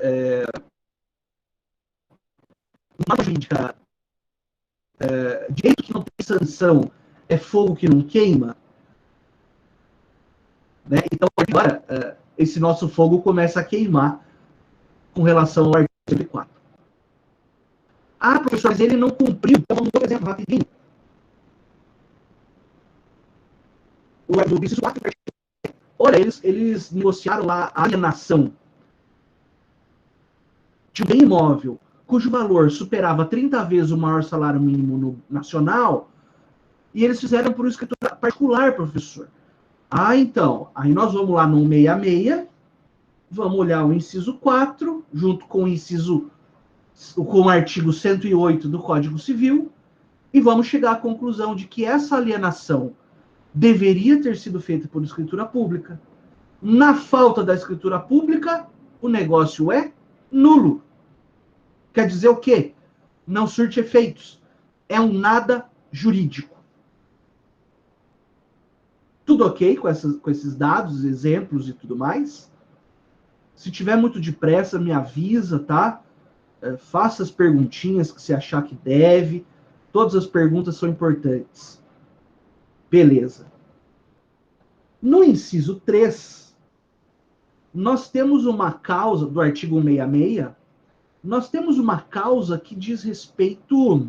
uma jurídica, direito que não tem sanção é fogo que não queima? Né? Então, agora, esse nosso fogo começa a queimar com relação ao artigo 104. Ah, professor, mas ele não cumpriu. Então, vamos dar um exemplo rapidinho. O inciso 4, olha, eles negociaram lá a alienação de um bem imóvel cujo valor superava 30 vezes o maior salário mínimo nacional, e eles fizeram por escritura particular, professor. Ah, então, aí nós vamos lá no 166, vamos olhar o inciso 4, junto com o artigo 108 do Código Civil, e vamos chegar à conclusão de que essa alienação deveria ter sido feita por escritura pública. Na falta da escritura pública, o negócio é nulo. Quer dizer o quê? Não surte efeitos. É um nada jurídico. Tudo ok com esses dados, exemplos e tudo mais? Se tiver muito depressa, me avisa, tá? Faça as perguntinhas que você achar que deve. Todas as perguntas são importantes. Beleza. No inciso 3, nós temos uma causa do artigo 166, nós temos uma causa que diz respeito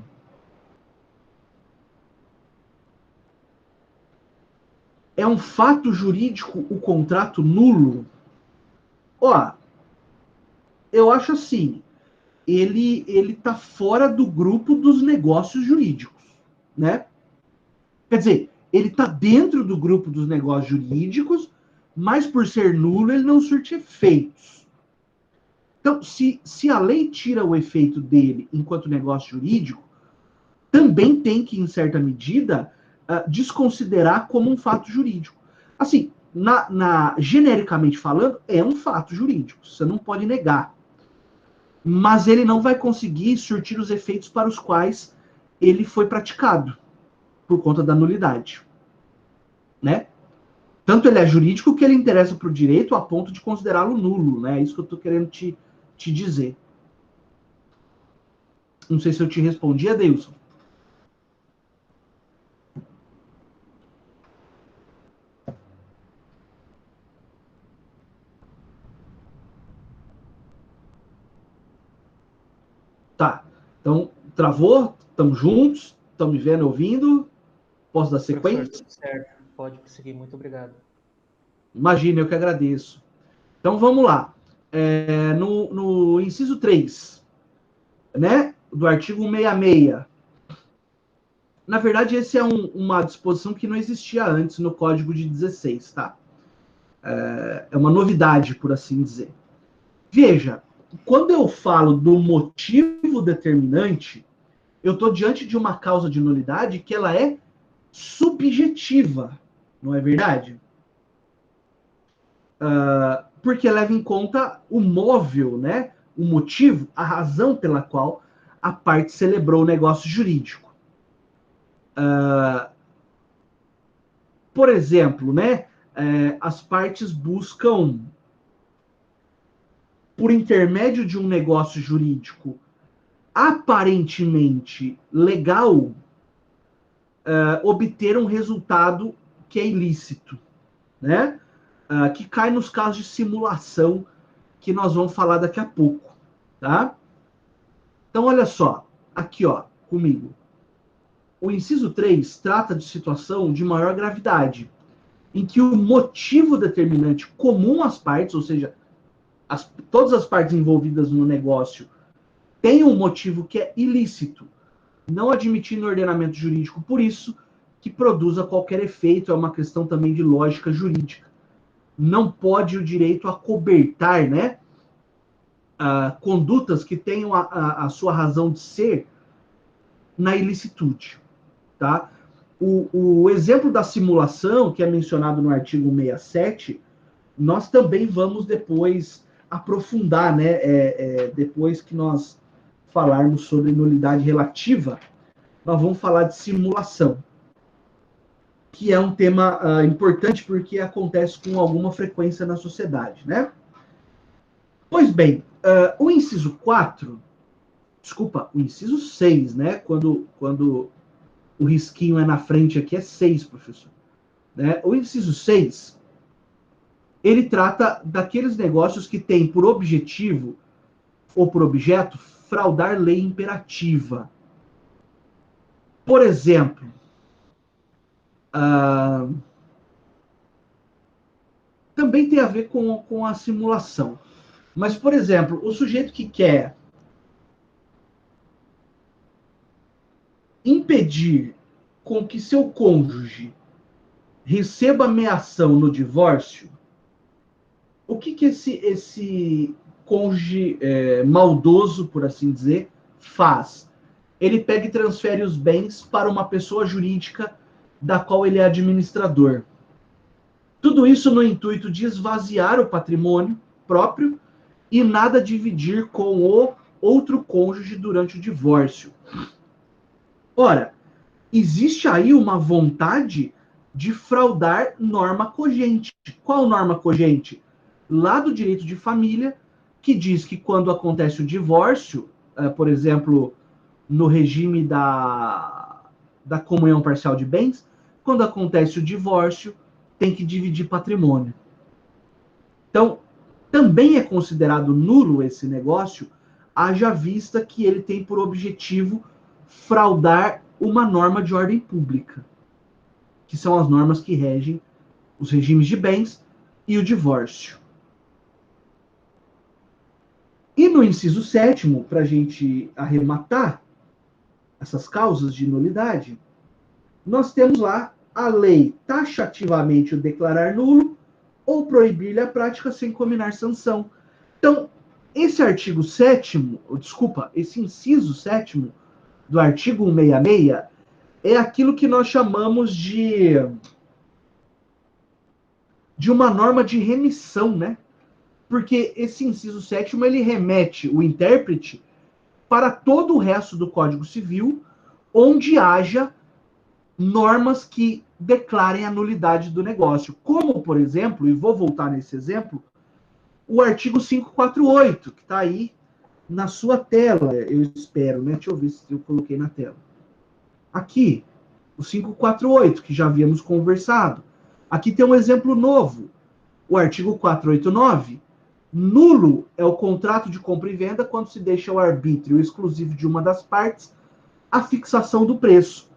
é um fato jurídico o contrato nulo? Ó, eu acho assim, ele tá fora do grupo dos negócios jurídicos, né? Quer dizer, ele tá dentro do grupo dos negócios jurídicos, mas por ser nulo, ele não surte efeitos. Então, se a lei tira o efeito dele enquanto negócio jurídico, também tem que, em certa medida, desconsiderar como um fato jurídico. Assim, genericamente falando, é um fato jurídico, você não pode negar. Mas ele não vai conseguir surtir os efeitos para os quais ele foi praticado, por conta da nulidade. Né? Tanto ele é jurídico que ele interessa para o direito a ponto de considerá-lo nulo. Né? É isso que eu estou querendo te dizer. Não sei se eu te respondi, Adeilson. Tá. Então, travou? Estamos juntos? Estão me vendo, ouvindo? Posso dar sequência? Professor, certo. Pode prosseguir. Muito obrigado. Imagina, eu que agradeço. Então, vamos lá. No inciso 3, né, do artigo 166, na verdade, esse é uma disposição que não existia antes no Código de 16, tá? É uma novidade, por assim dizer. Veja, quando eu falo do motivo determinante, eu estou diante de uma causa de nulidade que ela é subjetiva, não é verdade? Porque leva em conta o móvel, né? O motivo, a razão pela qual a parte celebrou o negócio jurídico. Por exemplo, né? As partes buscam por intermédio de um negócio jurídico aparentemente legal, obter um resultado que é ilícito, né? Que cai nos casos de simulação que nós vamos falar daqui a pouco, tá? Então, olha só, aqui, ó, comigo. O inciso 3 trata de situação de maior gravidade, em que o motivo determinante comum às partes, ou seja, todas as partes envolvidas no negócio, tem um motivo que é ilícito, não admitindo ordenamento jurídico, por isso que produza qualquer efeito, é uma questão também de lógica jurídica. Não pode o direito acobertar, né, condutas que tenham a sua razão de ser na ilicitude, tá? O exemplo da simulação, que é mencionado no artigo 67, nós também vamos depois aprofundar, né? Depois que nós falarmos sobre nulidade relativa, nós vamos falar de simulação, que é um tema importante porque acontece com alguma frequência na sociedade, né? Pois bem, o inciso 4, desculpa, o inciso 6, né? Quando o risquinho é na frente aqui, é 6, professor. Né? O inciso 6, ele trata daqueles negócios que têm por objetivo ou por objeto fraudar lei imperativa. Por exemplo, também tem a ver com a simulação. Mas, por exemplo, o sujeito que quer impedir com que seu cônjuge receba ameação no divórcio, o que esse cônjuge maldoso, por assim dizer, faz? Ele pega e transfere os bens para uma pessoa jurídica da qual ele é administrador. Tudo isso no intuito de esvaziar o patrimônio próprio e nada dividir com o outro cônjuge durante o divórcio. Ora, existe aí uma vontade de fraudar norma cogente. Qual norma cogente? Lá do direito de família, que diz que quando acontece o divórcio, por exemplo, no regime da comunhão parcial de bens, quando acontece o divórcio, tem que dividir patrimônio. Então, também é considerado nulo esse negócio, haja vista que ele tem por objetivo fraudar uma norma de ordem pública, que são as normas que regem os regimes de bens e o divórcio. E no inciso 7º, para a gente arrematar essas causas de nulidade, nós temos lá a lei taxativamente o declarar nulo ou proibir-lhe a prática sem combinar sanção. Então, esse artigo 7º, desculpa, esse inciso 7º do artigo 166 é aquilo que nós chamamos de uma norma de remissão, né? Porque esse inciso 7º, ele remete o intérprete para todo o resto do Código Civil, onde haja normas que declarem a nulidade do negócio. Como, por exemplo, e vou voltar nesse exemplo, o artigo 548, que está aí na sua tela, eu espero, né? Deixa eu ver se eu coloquei na tela. Aqui, o 548, que já havíamos conversado. Aqui tem um exemplo novo. O artigo 489, nulo é o contrato de compra e venda quando se deixa ao arbítrio exclusivo de uma das partes a fixação do preço.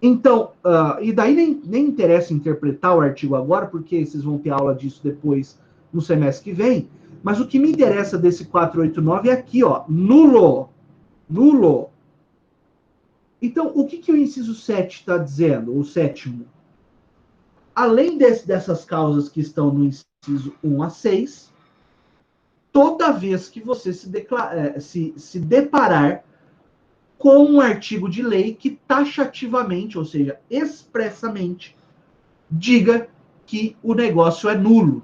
Então, e daí nem interessa interpretar o artigo agora, porque vocês vão ter aula disso depois no semestre que vem, mas o que me interessa desse 489 é aqui, ó, nulo. Nulo. Então, o que o inciso 7 está dizendo, o 7º? Além dessas causas que estão no inciso 1 a 6, toda vez que você se deparar com um artigo de lei que taxativamente, ou seja, expressamente, diga que o negócio é nulo.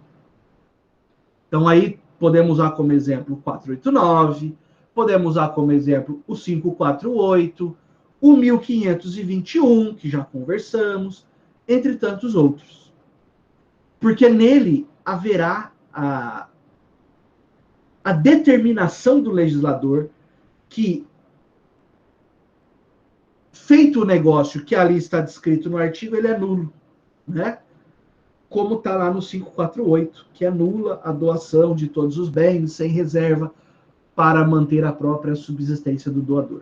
Então, aí podemos usar como exemplo o 489, podemos usar como exemplo o 548, o 1521, que já conversamos, entre tantos outros. Porque nele haverá a determinação do legislador que, feito o negócio que ali está descrito no artigo, ele é nulo, né? Como está lá no 548, que é nula a doação de todos os bens sem reserva para manter a própria subsistência do doador.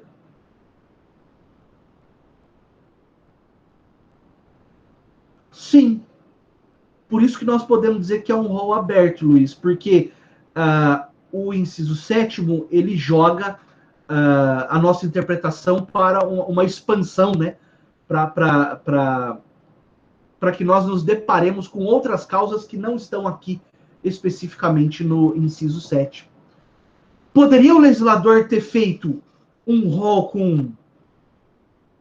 Sim. Por isso que nós podemos dizer que é um rol aberto, Luiz, porque o inciso 7º, ele joga a nossa interpretação para uma expansão, né? Para que nós nos deparemos com outras causas que não estão aqui especificamente no inciso 7. Poderia o legislador ter feito um rol com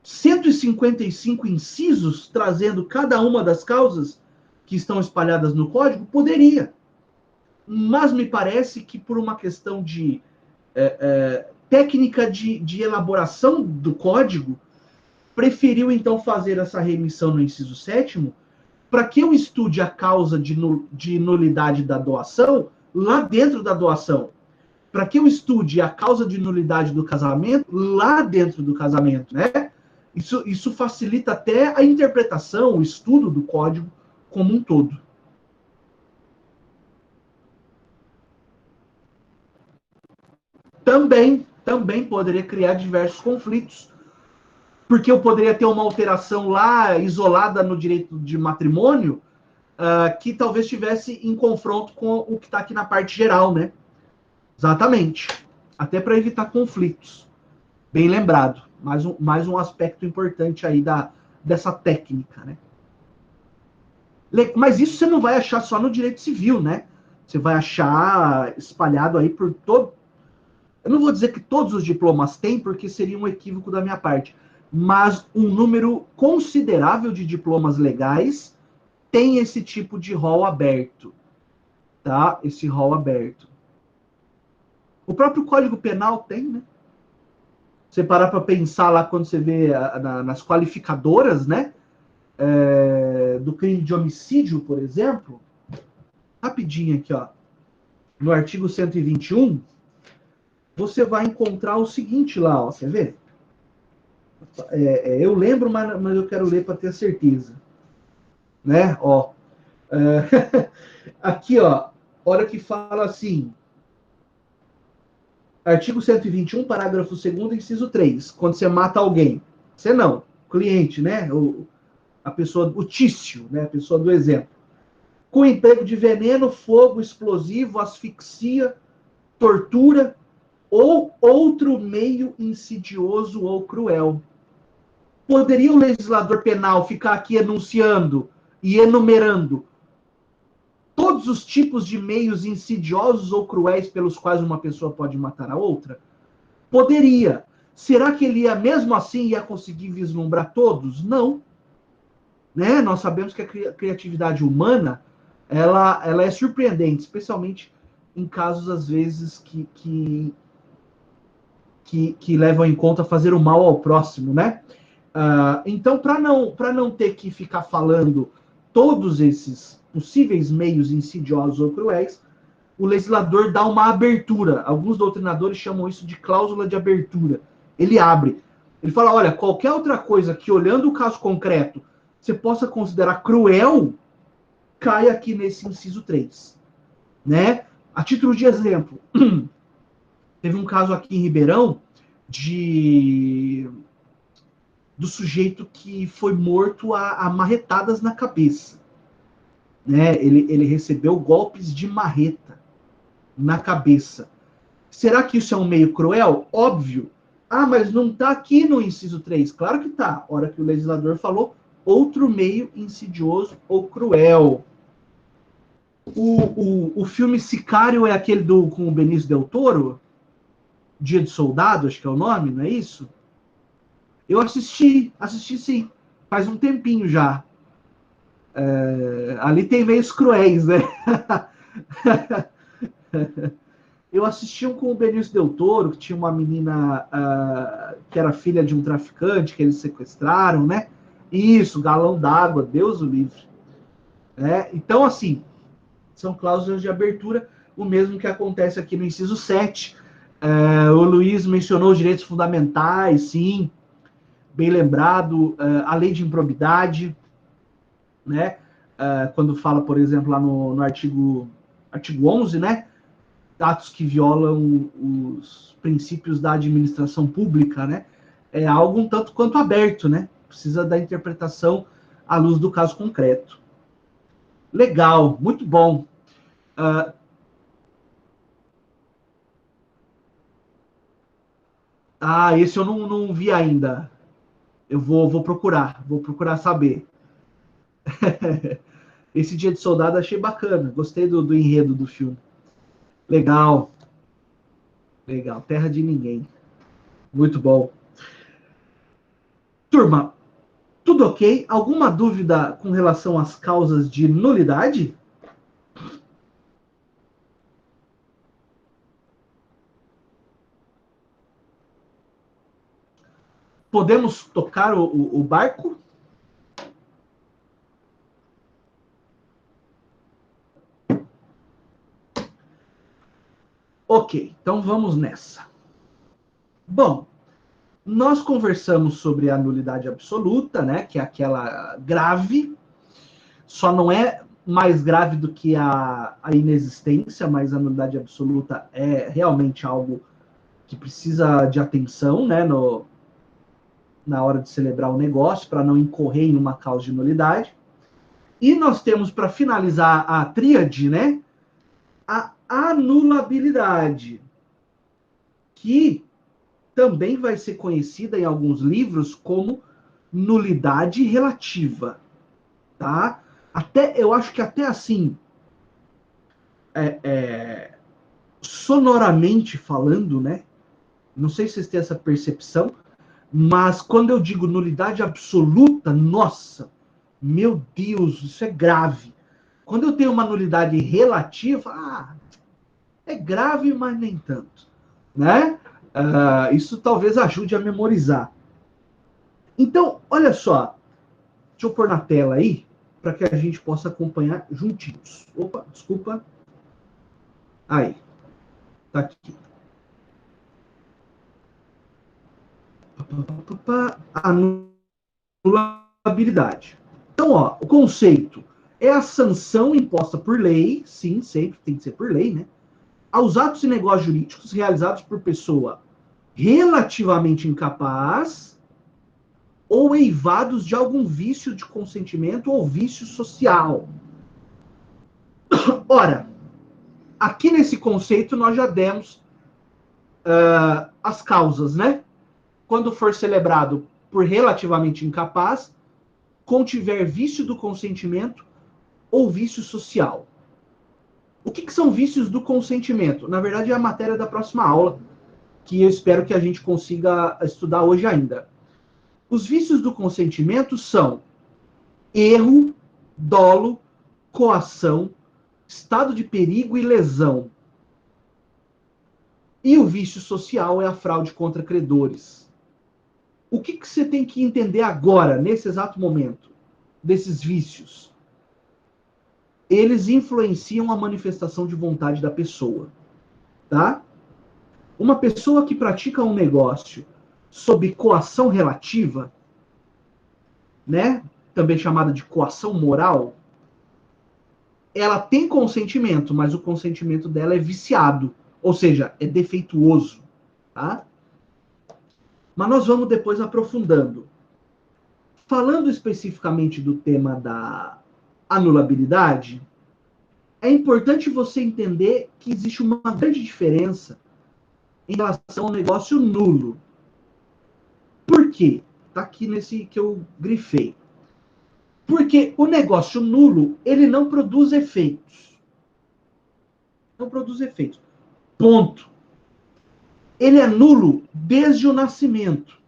155 incisos, trazendo cada uma das causas que estão espalhadas no código? Poderia. Mas me parece que por uma questão de técnica de elaboração do código, preferiu então fazer essa remissão no inciso 7º para que eu estude a causa de nulidade da doação lá dentro da doação. Para que eu estude a causa de nulidade do casamento lá dentro do casamento, né? Isso facilita até a interpretação, o estudo do código como um todo. Também poderia criar diversos conflitos, porque eu poderia ter uma alteração lá isolada no direito de matrimônio que talvez estivesse em confronto com o que está aqui na parte geral, né? Exatamente. Até para evitar conflitos. Bem lembrado. Mais um aspecto importante aí dessa técnica, né? Mas isso você não vai achar só no direito civil, né? Você vai achar espalhado aí por todo. Eu não vou dizer que todos os diplomas têm, porque seria um equívoco da minha parte. Mas um número considerável de diplomas legais tem esse tipo de rol aberto. Tá? Esse rol aberto. O próprio Código Penal tem, né? Você parar para pensar lá quando você vê nas qualificadoras, né? Do crime de homicídio, por exemplo. Rapidinho aqui, ó. No artigo 121, você vai encontrar o seguinte lá, ó. Você vê? Eu lembro, mas eu quero ler para ter certeza. Né? Ó. Aqui, ó. Hora que fala assim. Artigo 121, parágrafo 2º, inciso 3. Quando você mata alguém. Você não. Cliente, né? A pessoa, o tício, né? A pessoa do exemplo. Com emprego de veneno, fogo, explosivo, asfixia, tortura ou outro meio insidioso ou cruel. Poderia o legislador penal ficar aqui enunciando e enumerando todos os tipos de meios insidiosos ou cruéis pelos quais uma pessoa pode matar a outra? Poderia. Será que ele ia, mesmo assim, ia conseguir vislumbrar todos? Não. Né? Nós sabemos que a criatividade humana ela é surpreendente, especialmente em casos, às vezes, que levam em conta fazer o mal ao próximo, né? Então, para não ter que ficar falando todos esses possíveis meios insidiosos ou cruéis, o legislador dá uma abertura. Alguns doutrinadores chamam isso de cláusula de abertura. Ele abre. Ele fala, olha, qualquer outra coisa que, olhando o caso concreto, você possa considerar cruel, cai aqui nesse inciso 3. Né? A título de exemplo, teve um caso aqui em Ribeirão do sujeito que foi morto a marretadas na cabeça. Né? Ele recebeu golpes de marreta na cabeça. Será que isso é um meio cruel? Óbvio. Mas não está aqui no inciso 3. Claro que está. A hora que o legislador falou, outro meio insidioso ou cruel. O filme Sicário é aquele com o Benício Del Toro? Dia de Soldado, acho que é o nome, não é isso? Eu assisti sim. Faz um tempinho já. Ali tem meios cruéis, né? Eu assisti um com o Benício Del Toro, que tinha uma menina que era filha de um traficante, que eles sequestraram, né? Isso, Galão d'Água, Deus o livre. Então, assim, são cláusulas de abertura, o mesmo que acontece aqui no inciso 7. O Luiz mencionou os direitos fundamentais, sim, bem lembrado, a lei de improbidade, né? Quando fala, por exemplo, lá no artigo 11, né? Atos que violam os princípios da administração pública, né? É algo um tanto quanto aberto, né? Precisa da interpretação à luz do caso concreto. Legal, muito bom. Esse eu não vi ainda. Eu vou procurar saber. Esse Dia de Soldado achei bacana, gostei do enredo do filme. Legal, legal. Terra de Ninguém. Muito bom. Turma, tudo ok? Alguma dúvida com relação às causas de nulidade? Podemos tocar o barco? Ok, então vamos nessa. Bom, nós conversamos sobre a nulidade absoluta, né, que é aquela grave, só não é mais grave do que a inexistência, mas a nulidade absoluta é realmente algo que precisa de atenção, né, na hora de celebrar o negócio, para não incorrer em uma causa de nulidade. E nós temos, para finalizar a tríade, né, a anulabilidade, que também vai ser conhecida em alguns livros como nulidade relativa, tá? Eu acho que até assim, sonoramente falando, né? Não sei se vocês têm essa percepção, mas quando eu digo nulidade absoluta, nossa, meu Deus, isso é grave. Quando eu tenho uma nulidade relativa, é grave, mas nem tanto, né? Isso talvez ajude a memorizar. Então, olha só, deixa eu pôr na tela aí, para que a gente possa acompanhar juntinhos. Opa, desculpa. Aí, tá aqui. Anulabilidade. Então, ó, o conceito é a sanção imposta por lei, sim, sempre tem que ser por lei, né? Aos atos e negócios jurídicos realizados por pessoa relativamente incapaz ou eivados de algum vício de consentimento ou vício social. Ora, aqui nesse conceito nós já demos as causas, né? Quando for celebrado por relativamente incapaz, contiver vício do consentimento ou vício social. O que são vícios do consentimento? Na verdade, é a matéria da próxima aula, que eu espero que a gente consiga estudar hoje ainda. Os vícios do consentimento são erro, dolo, coação, estado de perigo e lesão. E o vício social é a fraude contra credores. O que você tem que entender agora, nesse exato momento, desses vícios? Eles influenciam a manifestação de vontade da pessoa, tá? Uma pessoa que pratica um negócio sob coação relativa, né, também chamada de coação moral, ela tem consentimento, mas o consentimento dela é viciado, ou seja, é defeituoso, tá? Mas nós vamos depois aprofundando. Falando especificamente do tema da anulabilidade, é importante você entender que existe uma grande diferença em relação ao negócio nulo. Por quê? Está aqui nesse que eu grifei. Porque o negócio nulo, ele não produz efeitos. Não produz efeitos. Ponto. Ele é nulo desde o nascimento.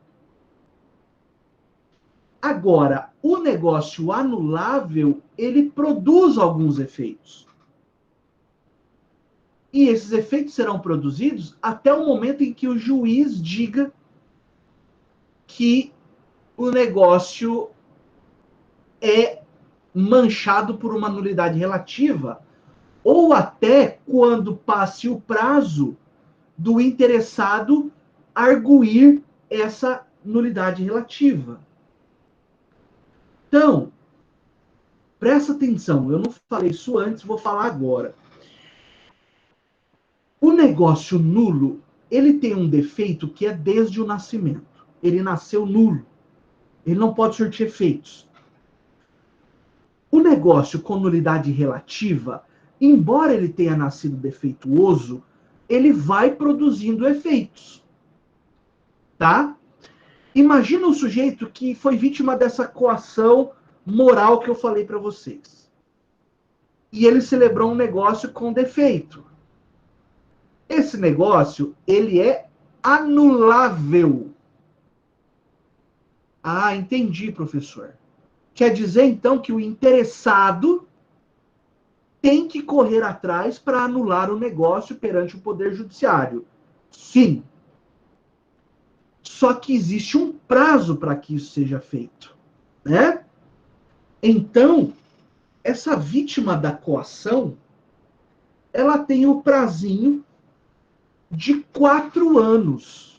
Agora, o negócio anulável, ele produz alguns efeitos. E esses efeitos serão produzidos até o momento em que o juiz diga que o negócio é manchado por uma nulidade relativa ou até quando passe o prazo do interessado arguir essa nulidade relativa. Então, presta atenção, eu não falei isso antes, vou falar agora. O negócio nulo, ele tem um defeito que é desde o nascimento. Ele nasceu nulo. Ele não pode surtir efeitos. O negócio com nulidade relativa, embora ele tenha nascido defeituoso, ele vai produzindo efeitos. Tá? Imagina um sujeito que foi vítima dessa coação moral que eu falei para vocês. E ele celebrou um negócio com defeito. Esse negócio, ele é anulável. Ah, entendi, professor. Quer dizer, então, que o interessado tem que correr atrás para anular o negócio perante o Poder Judiciário. Sim. Só que existe um prazo para que isso seja feito, né? Então, essa vítima da coação, ela tem o prazinho de 4 anos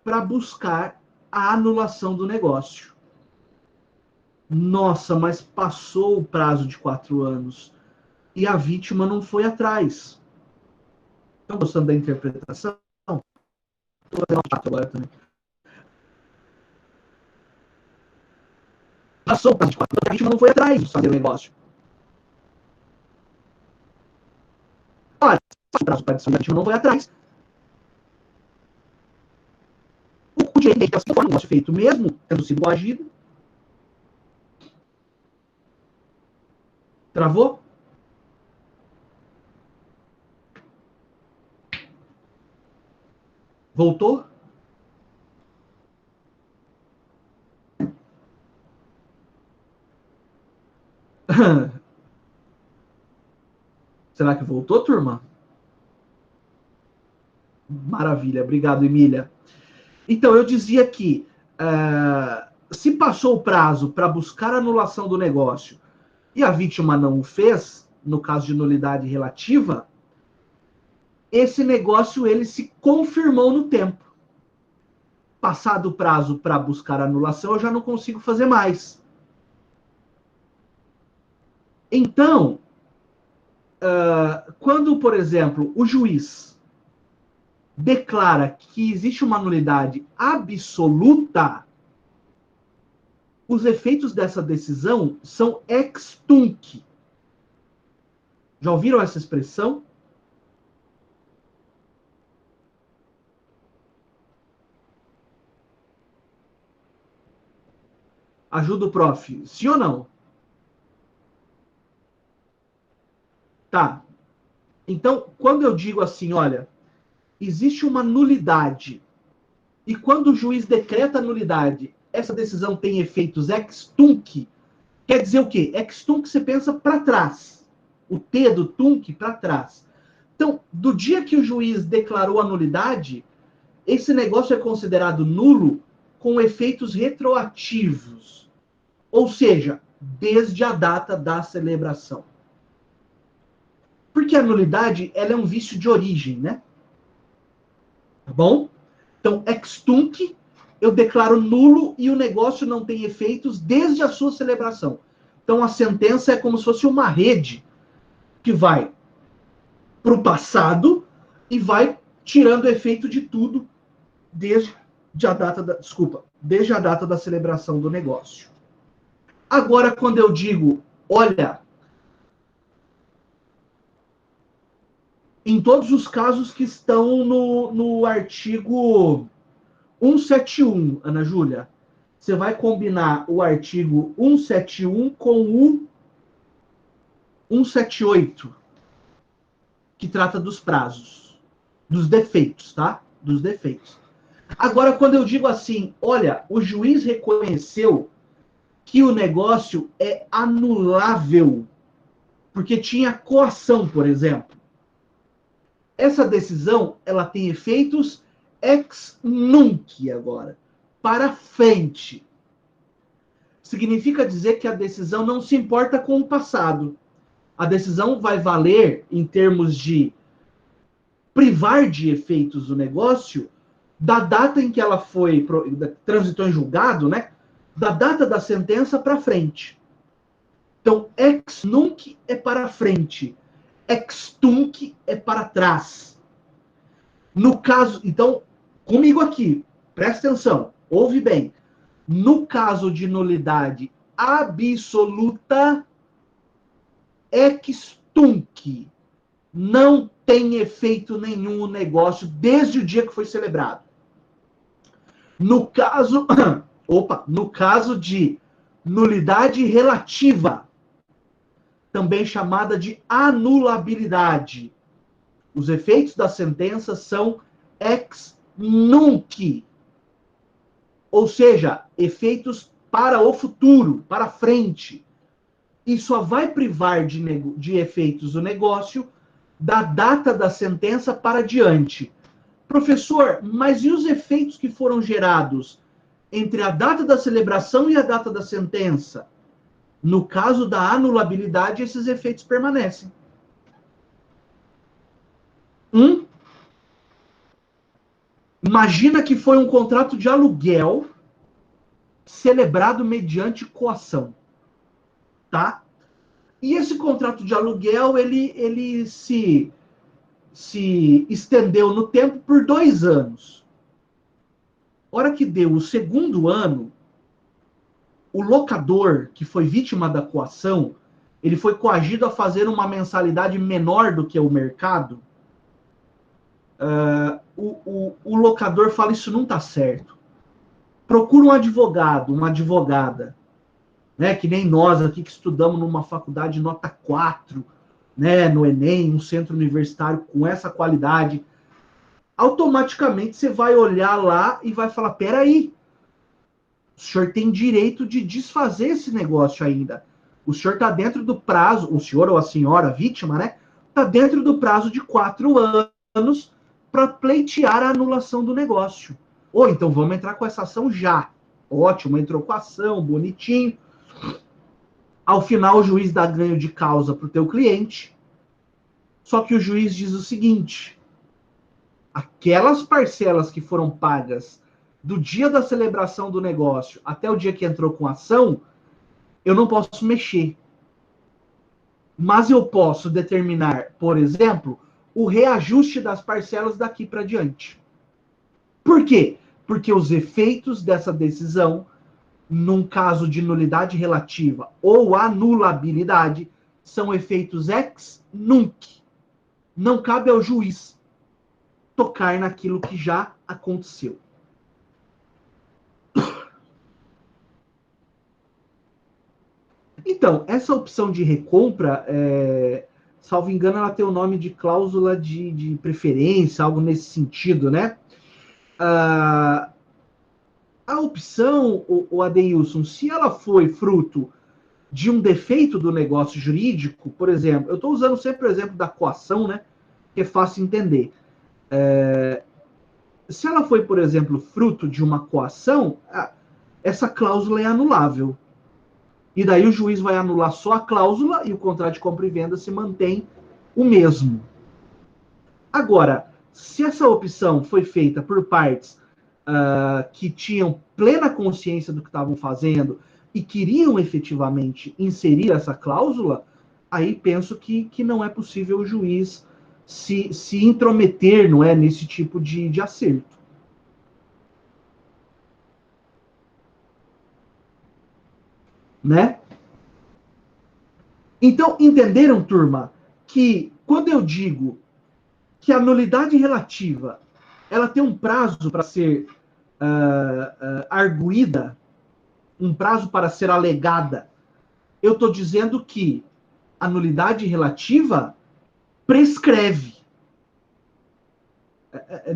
para buscar a anulação do negócio. Nossa, mas passou o prazo de 4 anos e a vítima não foi atrás. Estão gostando da interpretação? Estou fazendo um chato agora também. Passou o prazo de 4 anos, a vítima não foi atrás de fazer o negócio. Olha, passou o prazo de 4 anos, a vítima não foi atrás. O direito é que o negócio feito mesmo, tendo sido coagido. Travou? Voltou? Será que voltou, turma? Maravilha, obrigado, Emília. Então, eu dizia que se passou o prazo para buscar a anulação do negócio e a vítima não o fez, no caso de nulidade relativa, esse negócio ele se confirmou no tempo. Passado o prazo para buscar a anulação, eu já não consigo fazer mais. Então, quando, por exemplo, o juiz declara que existe uma nulidade absoluta, os efeitos dessa decisão são ex tunc. Já ouviram essa expressão? Ajuda o prof. Sim ou não? Tá. Então, quando eu digo assim, olha, existe uma nulidade, e quando o juiz decreta a nulidade, essa decisão tem efeitos ex tunc, quer dizer o quê? Ex tunc você pensa para trás. O T do tunc para trás. Então, do dia que o juiz declarou a nulidade, esse negócio é considerado nulo com efeitos retroativos. Ou seja, desde a data da celebração. Porque a nulidade ela é um vício de origem, né? Tá bom? Então, ex tunc, eu declaro nulo e o negócio não tem efeitos desde a sua celebração. Então, a sentença é como se fosse uma rede que vai para o passado e vai tirando efeito de tudo desde a data da celebração do negócio. Agora, quando eu digo, olha, em todos os casos que estão no artigo 171, Ana Júlia, você vai combinar o artigo 171 com o 178, que trata dos prazos, dos defeitos, tá? Dos defeitos. Agora, quando eu digo assim, olha, o juiz reconheceu que o negócio é anulável, porque tinha coação, por exemplo. Essa decisão, ela tem efeitos ex nunc agora, para frente. Significa dizer que a decisão não se importa com o passado. A decisão vai valer em termos de privar de efeitos o negócio da data em que ela foi transitou em julgado, né? Da data da sentença para frente. Então, ex nunc é para frente, ex tunc é para trás. No caso, então, comigo aqui, presta atenção, ouve bem. No caso de nulidade absoluta, ex tunc não tem efeito nenhum o negócio desde o dia que foi celebrado. No caso, no caso de nulidade relativa, também chamada de anulabilidade, os efeitos da sentença são ex nunc, ou seja, efeitos para o futuro, para frente. E só vai privar de efeitos o negócio da data da sentença para diante. Professor, mas e os efeitos que foram gerados entre a data da celebração e a data da sentença? No caso da anulabilidade, esses efeitos permanecem. Imagina que foi um contrato de aluguel celebrado mediante coação, tá? E esse contrato de aluguel, ele se estendeu no tempo por 2 anos. Hora que deu o segundo ano, o locador, que foi vítima da coação, ele foi coagido a fazer uma mensalidade menor do que o mercado. O locador fala, isso não está certo. Procura um advogado, uma advogada, né, que nem nós aqui que estudamos numa faculdade nota 4, né, no Enem, um centro universitário com essa qualidade. Automaticamente você vai olhar lá e vai falar, peraí, o senhor tem direito de desfazer esse negócio ainda. O senhor está dentro do prazo, o senhor ou a senhora, a vítima, né? Está dentro do prazo de 4 anos para pleitear a anulação do negócio. Ou então vamos entrar com essa ação já. Ótimo, entrou com a ação, bonitinho. Ao final o juiz dá ganho de causa para o teu cliente. Só que o juiz diz o seguinte: aquelas parcelas que foram pagas do dia da celebração do negócio até o dia que entrou com a ação, eu não posso mexer. Mas eu posso determinar, por exemplo, o reajuste das parcelas daqui para diante. Por quê? Porque os efeitos dessa decisão, num caso de nulidade relativa ou anulabilidade, são efeitos ex nunc. Não cabe ao juiz tocar naquilo que já aconteceu. Então, essa opção de recompra, salvo engano, ela tem o nome de cláusula de preferência, algo nesse sentido, né? A opção, o Adeilson, se ela foi fruto de um defeito do negócio jurídico, por exemplo, eu estou usando sempre o exemplo da coação, né? Que é fácil entender. Se ela foi, por exemplo, fruto de uma coação, essa cláusula é anulável. E daí o juiz vai anular só a cláusula e o contrato de compra e venda se mantém o mesmo. Agora, se essa opção foi feita por partes que tinham plena consciência do que estavam fazendo e queriam efetivamente inserir essa cláusula, aí penso que não é possível o juiz se intrometer, não é, nesse tipo de acerto. Né? Então, entenderam, turma, que quando eu digo que a nulidade relativa ela tem um prazo para ser arguída, um prazo para ser alegada, eu estou dizendo que a nulidade relativa prescreve.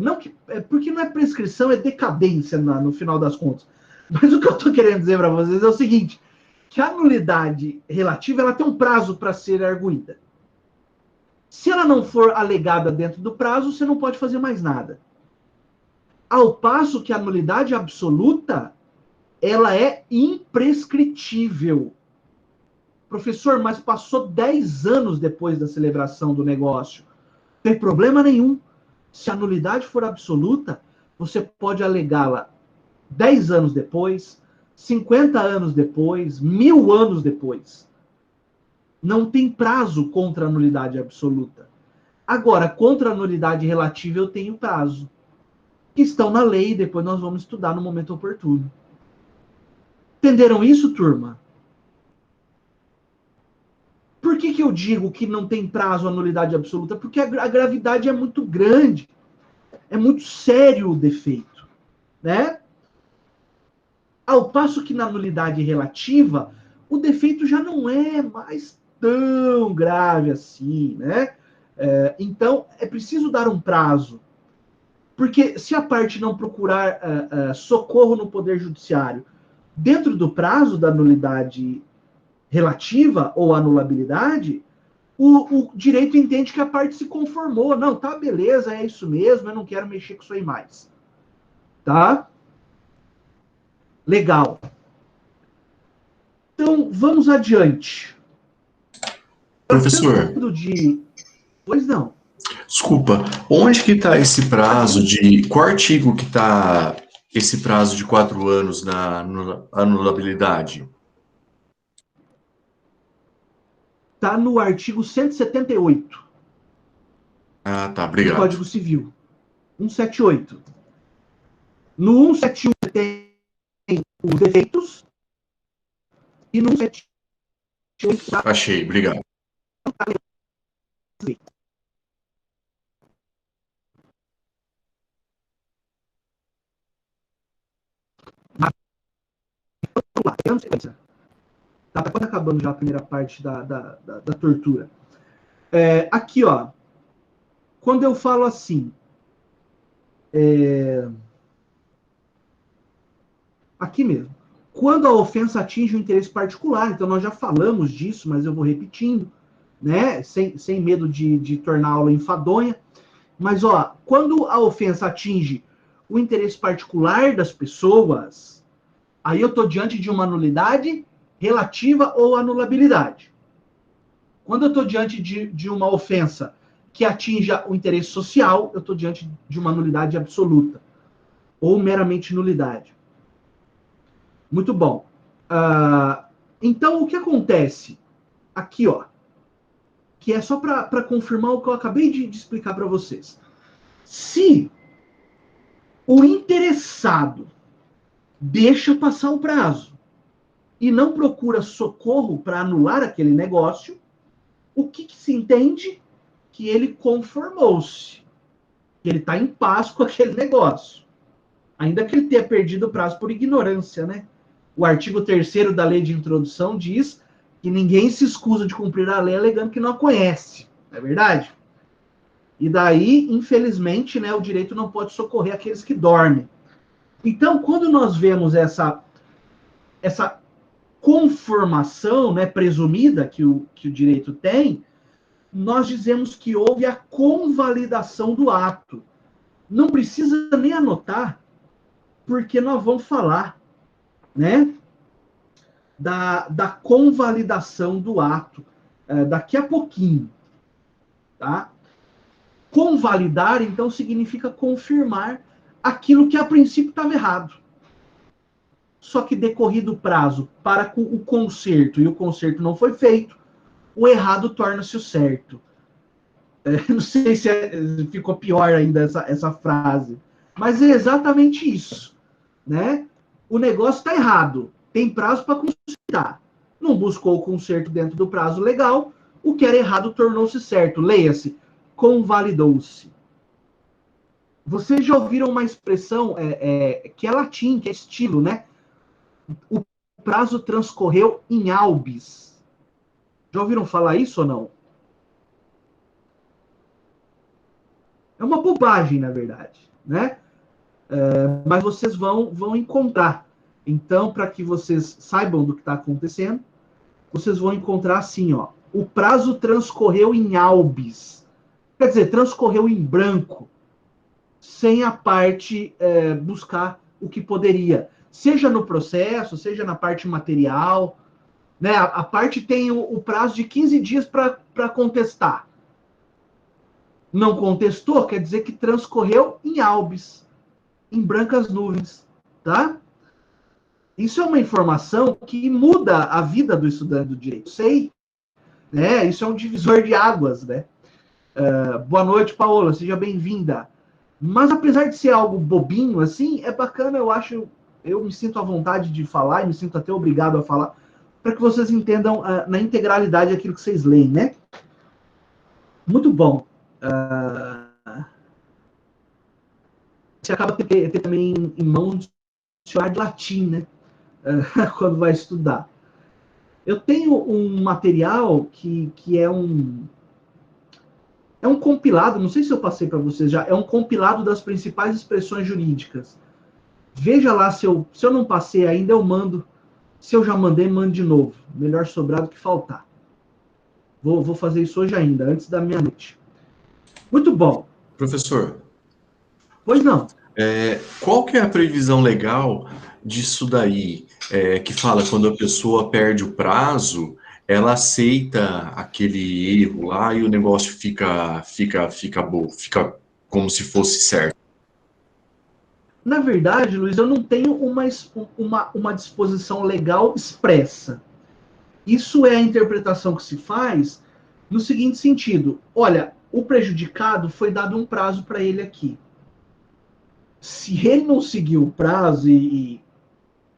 Não que, porque não é prescrição, é decadência no final das contas. Mas o que eu estou querendo dizer para vocês é o seguinte, que a nulidade relativa ela tem um prazo para ser arguída. Se ela não for alegada dentro do prazo, você não pode fazer mais nada. Ao passo que a nulidade absoluta, ela é imprescritível. Professor, mas passou 10 anos depois da celebração do negócio. Não tem problema nenhum. Se a nulidade for absoluta, você pode alegá-la 10 anos depois, 50 anos depois, 1000 anos depois. Não tem prazo contra a nulidade absoluta. Agora, contra a nulidade relativa, eu tenho prazo. Que estão na lei e depois nós vamos estudar no momento oportuno. Entenderam isso, turma? Por que eu digo que não tem prazo a nulidade absoluta? Porque a gravidade é muito grande. É muito sério o defeito, né? Ao passo que na nulidade relativa, o defeito já não é mais tão grave assim, né? Então, é preciso dar um prazo. Porque se a parte não procurar socorro no Poder Judiciário dentro do prazo da nulidade relativa ou anulabilidade, o direito entende que a parte se conformou. Não, tá, beleza, é isso mesmo, eu não quero mexer com isso aí mais. Tá? Legal. Então, vamos adiante. Professor, Pois não. desculpa, onde que está esse prazo de... Qual artigo que está esse prazo de 4 anos na anulabilidade? Está no artigo 178 Ah, tá, do obrigado. Código Civil. 178. No 171 tem os defeitos e no 178 Achei, obrigado. Tá quase acabando já a primeira parte da tortura. Aqui, ó. Quando eu falo assim, aqui mesmo. Quando a ofensa atinge o interesse particular, então nós já falamos disso, mas eu vou repetindo, né? Sem medo de tornar a aula enfadonha. Mas, ó, quando a ofensa atinge o interesse particular das pessoas, aí eu estou diante de uma nulidade relativa ou anulabilidade. Quando eu estou diante de uma ofensa que atinja o interesse social, eu estou diante de uma nulidade absoluta ou meramente nulidade. Muito bom. Então, o que acontece aqui, ó, que é só para confirmar o que eu acabei de explicar para vocês. Se o interessado deixa passar o prazo e não procura socorro para anular aquele negócio, o que se entende? Que ele conformou-se, que ele está em paz com aquele negócio. Ainda que ele tenha perdido o prazo por ignorância, né? O artigo 3º da lei de introdução diz que ninguém se escusa de cumprir a lei alegando que não a conhece. Não é verdade? E daí, infelizmente, né, o direito não pode socorrer aqueles que dormem. Então, quando nós vemos essa conformação, né, presumida que o direito tem, nós dizemos que houve a convalidação do ato. Não precisa nem anotar, porque nós vamos falar, né, da convalidação do ato daqui a pouquinho, tá? Convalidar, então, significa confirmar aquilo que a princípio estava errado. Só que decorrido o prazo para o conserto e o conserto não foi feito, o errado torna-se o certo. Não sei se ficou pior ainda essa frase, mas é exatamente isso, né? O negócio está errado, tem prazo para consertar. Não buscou o conserto dentro do prazo legal, o que era errado tornou-se certo. Leia-se, convalidou-se. Vocês já ouviram uma expressão que é latim, que é estilo, né? O prazo transcorreu em albis. Já ouviram falar isso ou não? É uma bobagem, na verdade, né? Mas vocês vão encontrar. Então, para que vocês saibam do que está acontecendo, vocês vão encontrar assim, ó. O prazo transcorreu em albis. Quer dizer, transcorreu em branco, sem a parte buscar o que poderia. Seja no processo, seja na parte material, Né? A parte tem o prazo de 15 dias para contestar. Não contestou, quer dizer que transcorreu em albis, em brancas nuvens, tá? Isso é uma informação que muda a vida do estudante do direito. Sei, né? Isso é um divisor de águas, né? Boa noite, Paola, seja bem-vinda. Mas apesar de ser algo bobinho, assim, é bacana, eu me sinto à vontade de falar e me sinto até obrigado a falar, para que vocês entendam na integralidade aquilo que vocês leem, né? Muito bom. Você acaba ter também em mãos o dicionário de latim, né? Quando vai estudar. Eu tenho um material que é um compilado, não sei se eu passei para vocês já, é um compilado das principais expressões jurídicas. Veja lá, se eu não passei ainda, eu mando. Se eu já mandei, mando de novo. Melhor sobrar do que faltar. Vou fazer isso hoje ainda, antes da meia-noite. Muito bom. Professor. Pois não. Qual que é a previsão legal disso daí? Que fala quando a pessoa perde o prazo, ela aceita aquele erro lá e o negócio fica bom, fica como se fosse certo. Na verdade, Luiz, eu não tenho uma disposição legal expressa. Isso é a interpretação que se faz no seguinte sentido. Olha, o prejudicado foi dado um prazo para ele aqui. Se ele não seguiu o prazo e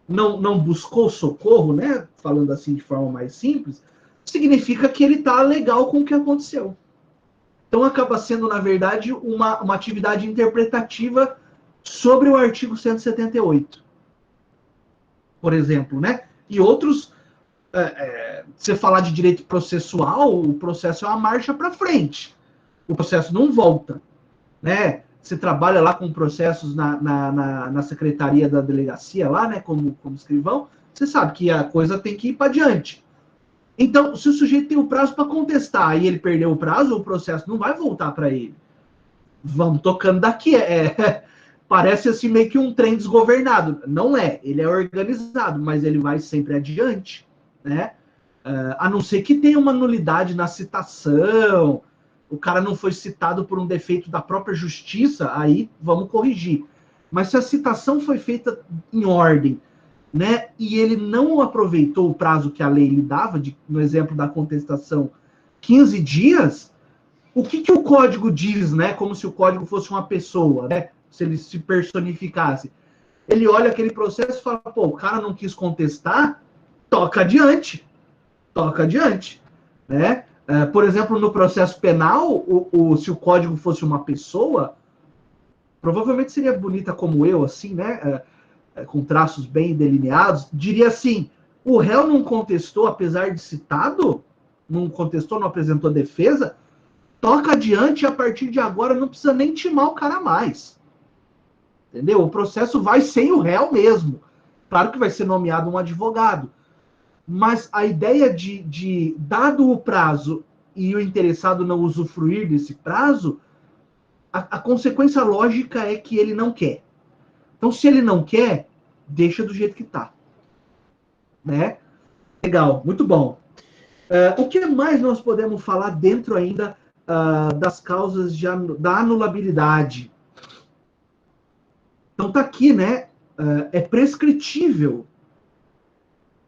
não buscou socorro, né, falando assim de forma mais simples, significa que ele está legal com o que aconteceu. Então acaba sendo, na verdade, uma atividade interpretativa sobre o artigo 178, por exemplo, né? E outros, você falar de direito processual, o processo é uma marcha para frente. O processo não volta, né? Você trabalha lá com processos na secretaria da delegacia lá, né, como escrivão, você sabe que a coisa tem que ir para diante. Então, se o sujeito tem o prazo para contestar e ele perdeu o prazo, o processo não vai voltar para ele. Vamos tocando daqui. Parece assim meio que um trem desgovernado. Não é, ele é organizado, mas ele vai sempre adiante, né? A não ser que tenha uma nulidade na citação, o cara não foi citado por um defeito da própria justiça, aí vamos corrigir. Mas se a citação foi feita em ordem, né, e ele não aproveitou o prazo que a lei lhe dava, no exemplo da contestação, 15 dias, o que o código diz, né, como se o código fosse uma pessoa, né, se ele se personificasse? Ele olha aquele processo e fala, pô, o cara não quis contestar, toca adiante, né? Por exemplo, no processo penal, se o código fosse uma pessoa, provavelmente seria bonita como eu, assim, né? Com traços bem delineados, diria assim, o réu não contestou, apesar de citado, não contestou, não apresentou defesa, toca adiante e a partir de agora não precisa nem intimar o cara mais. Entendeu? O processo vai sem o réu mesmo. Claro que vai ser nomeado um advogado. Mas a ideia de dado o prazo e o interessado não usufruir desse prazo, a consequência lógica é que ele não quer. Então, se ele não quer, deixa do jeito que está. Né? Legal, muito bom. O que mais nós podemos falar dentro ainda das causas da anulabilidade? Então, está aqui, né? É prescritível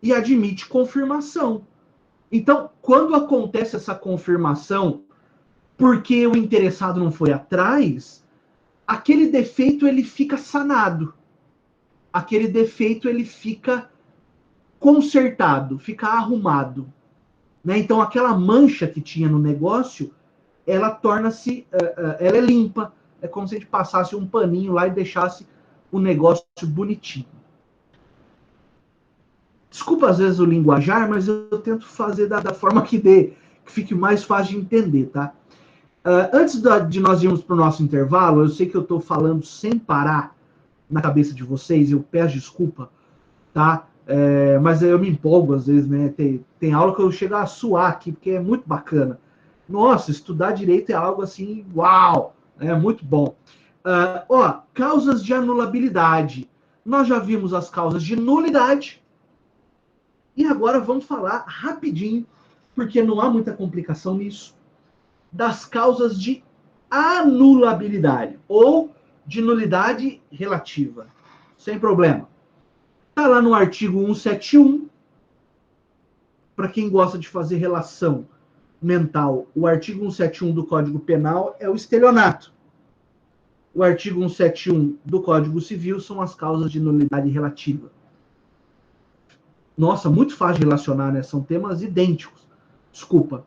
e admite confirmação. Então, quando acontece essa confirmação, porque o interessado não foi atrás, aquele defeito ele fica sanado. Aquele defeito ele fica consertado, fica arrumado. Né? Então, aquela mancha que tinha no negócio, ela torna-se, ela é limpa. É como se a gente passasse um paninho lá e deixasse o negócio bonitinho. Desculpa, às vezes, o linguajar, mas eu tento fazer da forma que fique mais fácil de entender, tá? Antes de nós irmos para o nosso intervalo, eu sei que eu estou falando sem parar na cabeça de vocês, eu peço desculpa, tá? Mas eu me empolgo às vezes, né? Tem aula que eu chego a suar aqui, porque é muito bacana. Nossa, estudar direito é algo assim, uau! É muito bom. Causas de anulabilidade. Nós já vimos as causas de nulidade E agora vamos falar rapidinho, porque não há muita complicação nisso, das causas de anulabilidade ou de nulidade relativa. Sem problema. Está lá no artigo 171. Para quem gosta de fazer relação mental, o artigo 171 do Código Penal é o estelionato. O artigo 171 do Código Civil são as causas de nulidade relativa. Nossa, muito fácil de relacionar, né? São temas idênticos. Desculpa.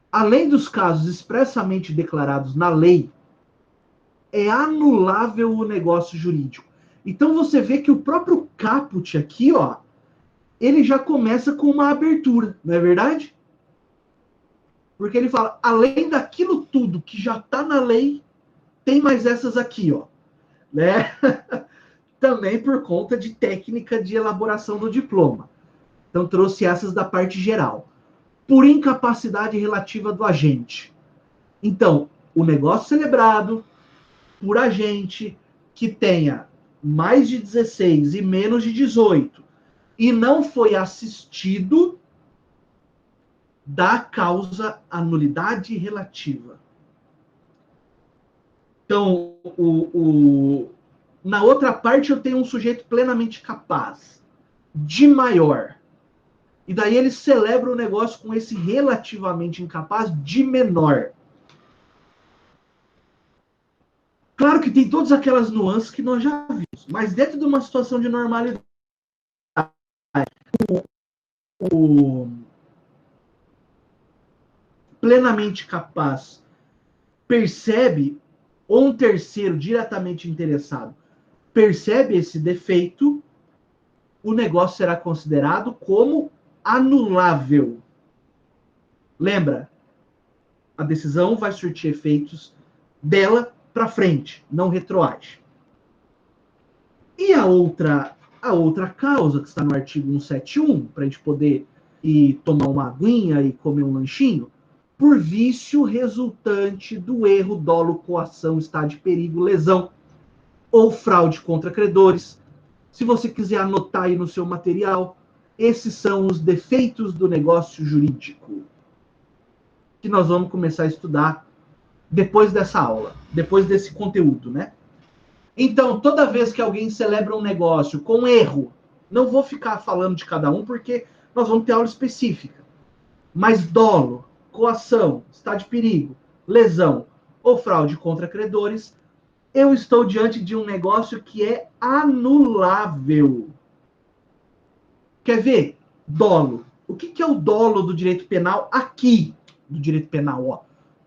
Além dos casos expressamente declarados na lei, é anulável o negócio jurídico. Então você vê que o próprio caput aqui, ó, ele já começa com uma abertura, não é verdade? Porque ele fala, além daquilo tudo que já está na lei, tem mais essas aqui, ó, né? Também por conta de técnica de elaboração do diploma. Então trouxe essas da parte geral. Por incapacidade relativa do agente. Então, o negócio celebrado por agente que tenha mais de 16 e menos de 18 e não foi assistido da causa a nulidade relativa. Então, na outra parte eu tenho um sujeito plenamente capaz, de maior. E daí ele celebra o negócio com esse relativamente incapaz de menor. Claro que tem todas aquelas nuances que nós já vimos, mas dentro de uma situação de normalidade, o plenamente capaz percebe, ou um terceiro diretamente interessado percebe esse defeito, o negócio será considerado como anulável. Lembra? A decisão vai surtir efeitos dela para frente, não retroage. E a outra causa, que está no artigo 171, para a gente poder ir tomar uma aguinha e comer um lanchinho, por vício resultante do erro, dolo, coação, estado de perigo, lesão ou fraude contra credores. Se você quiser anotar aí no seu material, esses são os defeitos do negócio jurídico que nós vamos começar a estudar depois dessa aula, depois desse conteúdo, né? Então, toda vez que alguém celebra um negócio com erro, não vou ficar falando de cada um, porque nós vamos ter aula específica. Mas dolo, coação, estado de perigo, lesão ou fraude contra credores, eu estou diante de um negócio que é anulável. Quer ver? Dolo. O que é o dolo do direito penal aqui? Do direito penal, ó.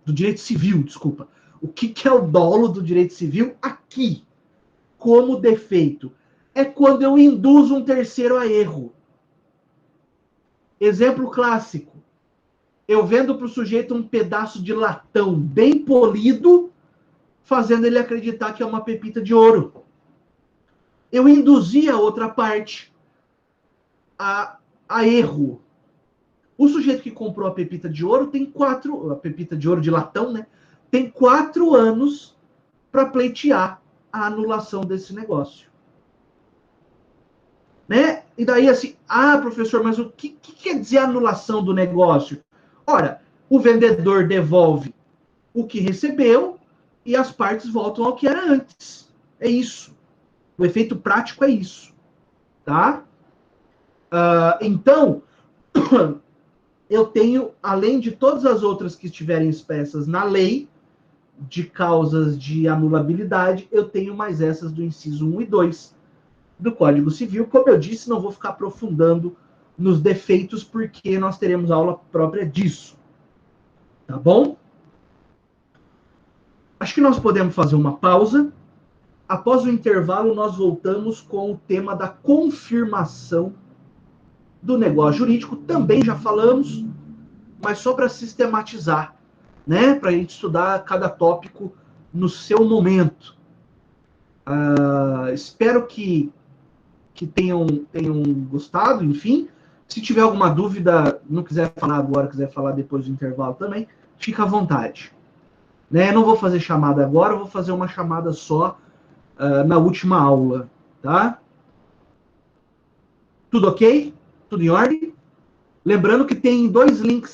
Do direito civil, desculpa. O que é o dolo do direito civil aqui? Como defeito. É quando eu induzo um terceiro a erro. Exemplo clássico. Eu vendo para o sujeito um pedaço de latão bem polido, fazendo ele acreditar que é uma pepita de ouro. Eu induzi a outra parte a erro. O sujeito que comprou a pepita de ouro tem a pepita de ouro de latão, né? Tem 4 anos para pleitear a anulação desse negócio. Né? E daí assim, professor, mas o que quer dizer anulação do negócio? Ora, o vendedor devolve o que recebeu e as partes voltam ao que era antes. É isso. O efeito prático é isso. Tá? Então, eu tenho, além de todas as outras que estiverem expressas na lei, de causas de anulabilidade, eu tenho mais essas do inciso 1 e 2 do Código Civil. Como eu disse, não vou ficar aprofundando nos defeitos, porque nós teremos aula própria disso. Tá bom? Acho que nós podemos fazer uma pausa. Após o intervalo, nós voltamos com o tema da confirmação do negócio jurídico. Também já falamos, mas só para sistematizar, né? Para a gente estudar cada tópico no seu momento. Espero que tenham gostado, enfim. Se tiver alguma dúvida, não quiser falar agora, quiser falar depois do intervalo também, fica à vontade. Né? Não vou fazer chamada agora, vou fazer uma chamada só na última aula, tá? Tudo ok? Tudo em ordem? Lembrando que tem 2 links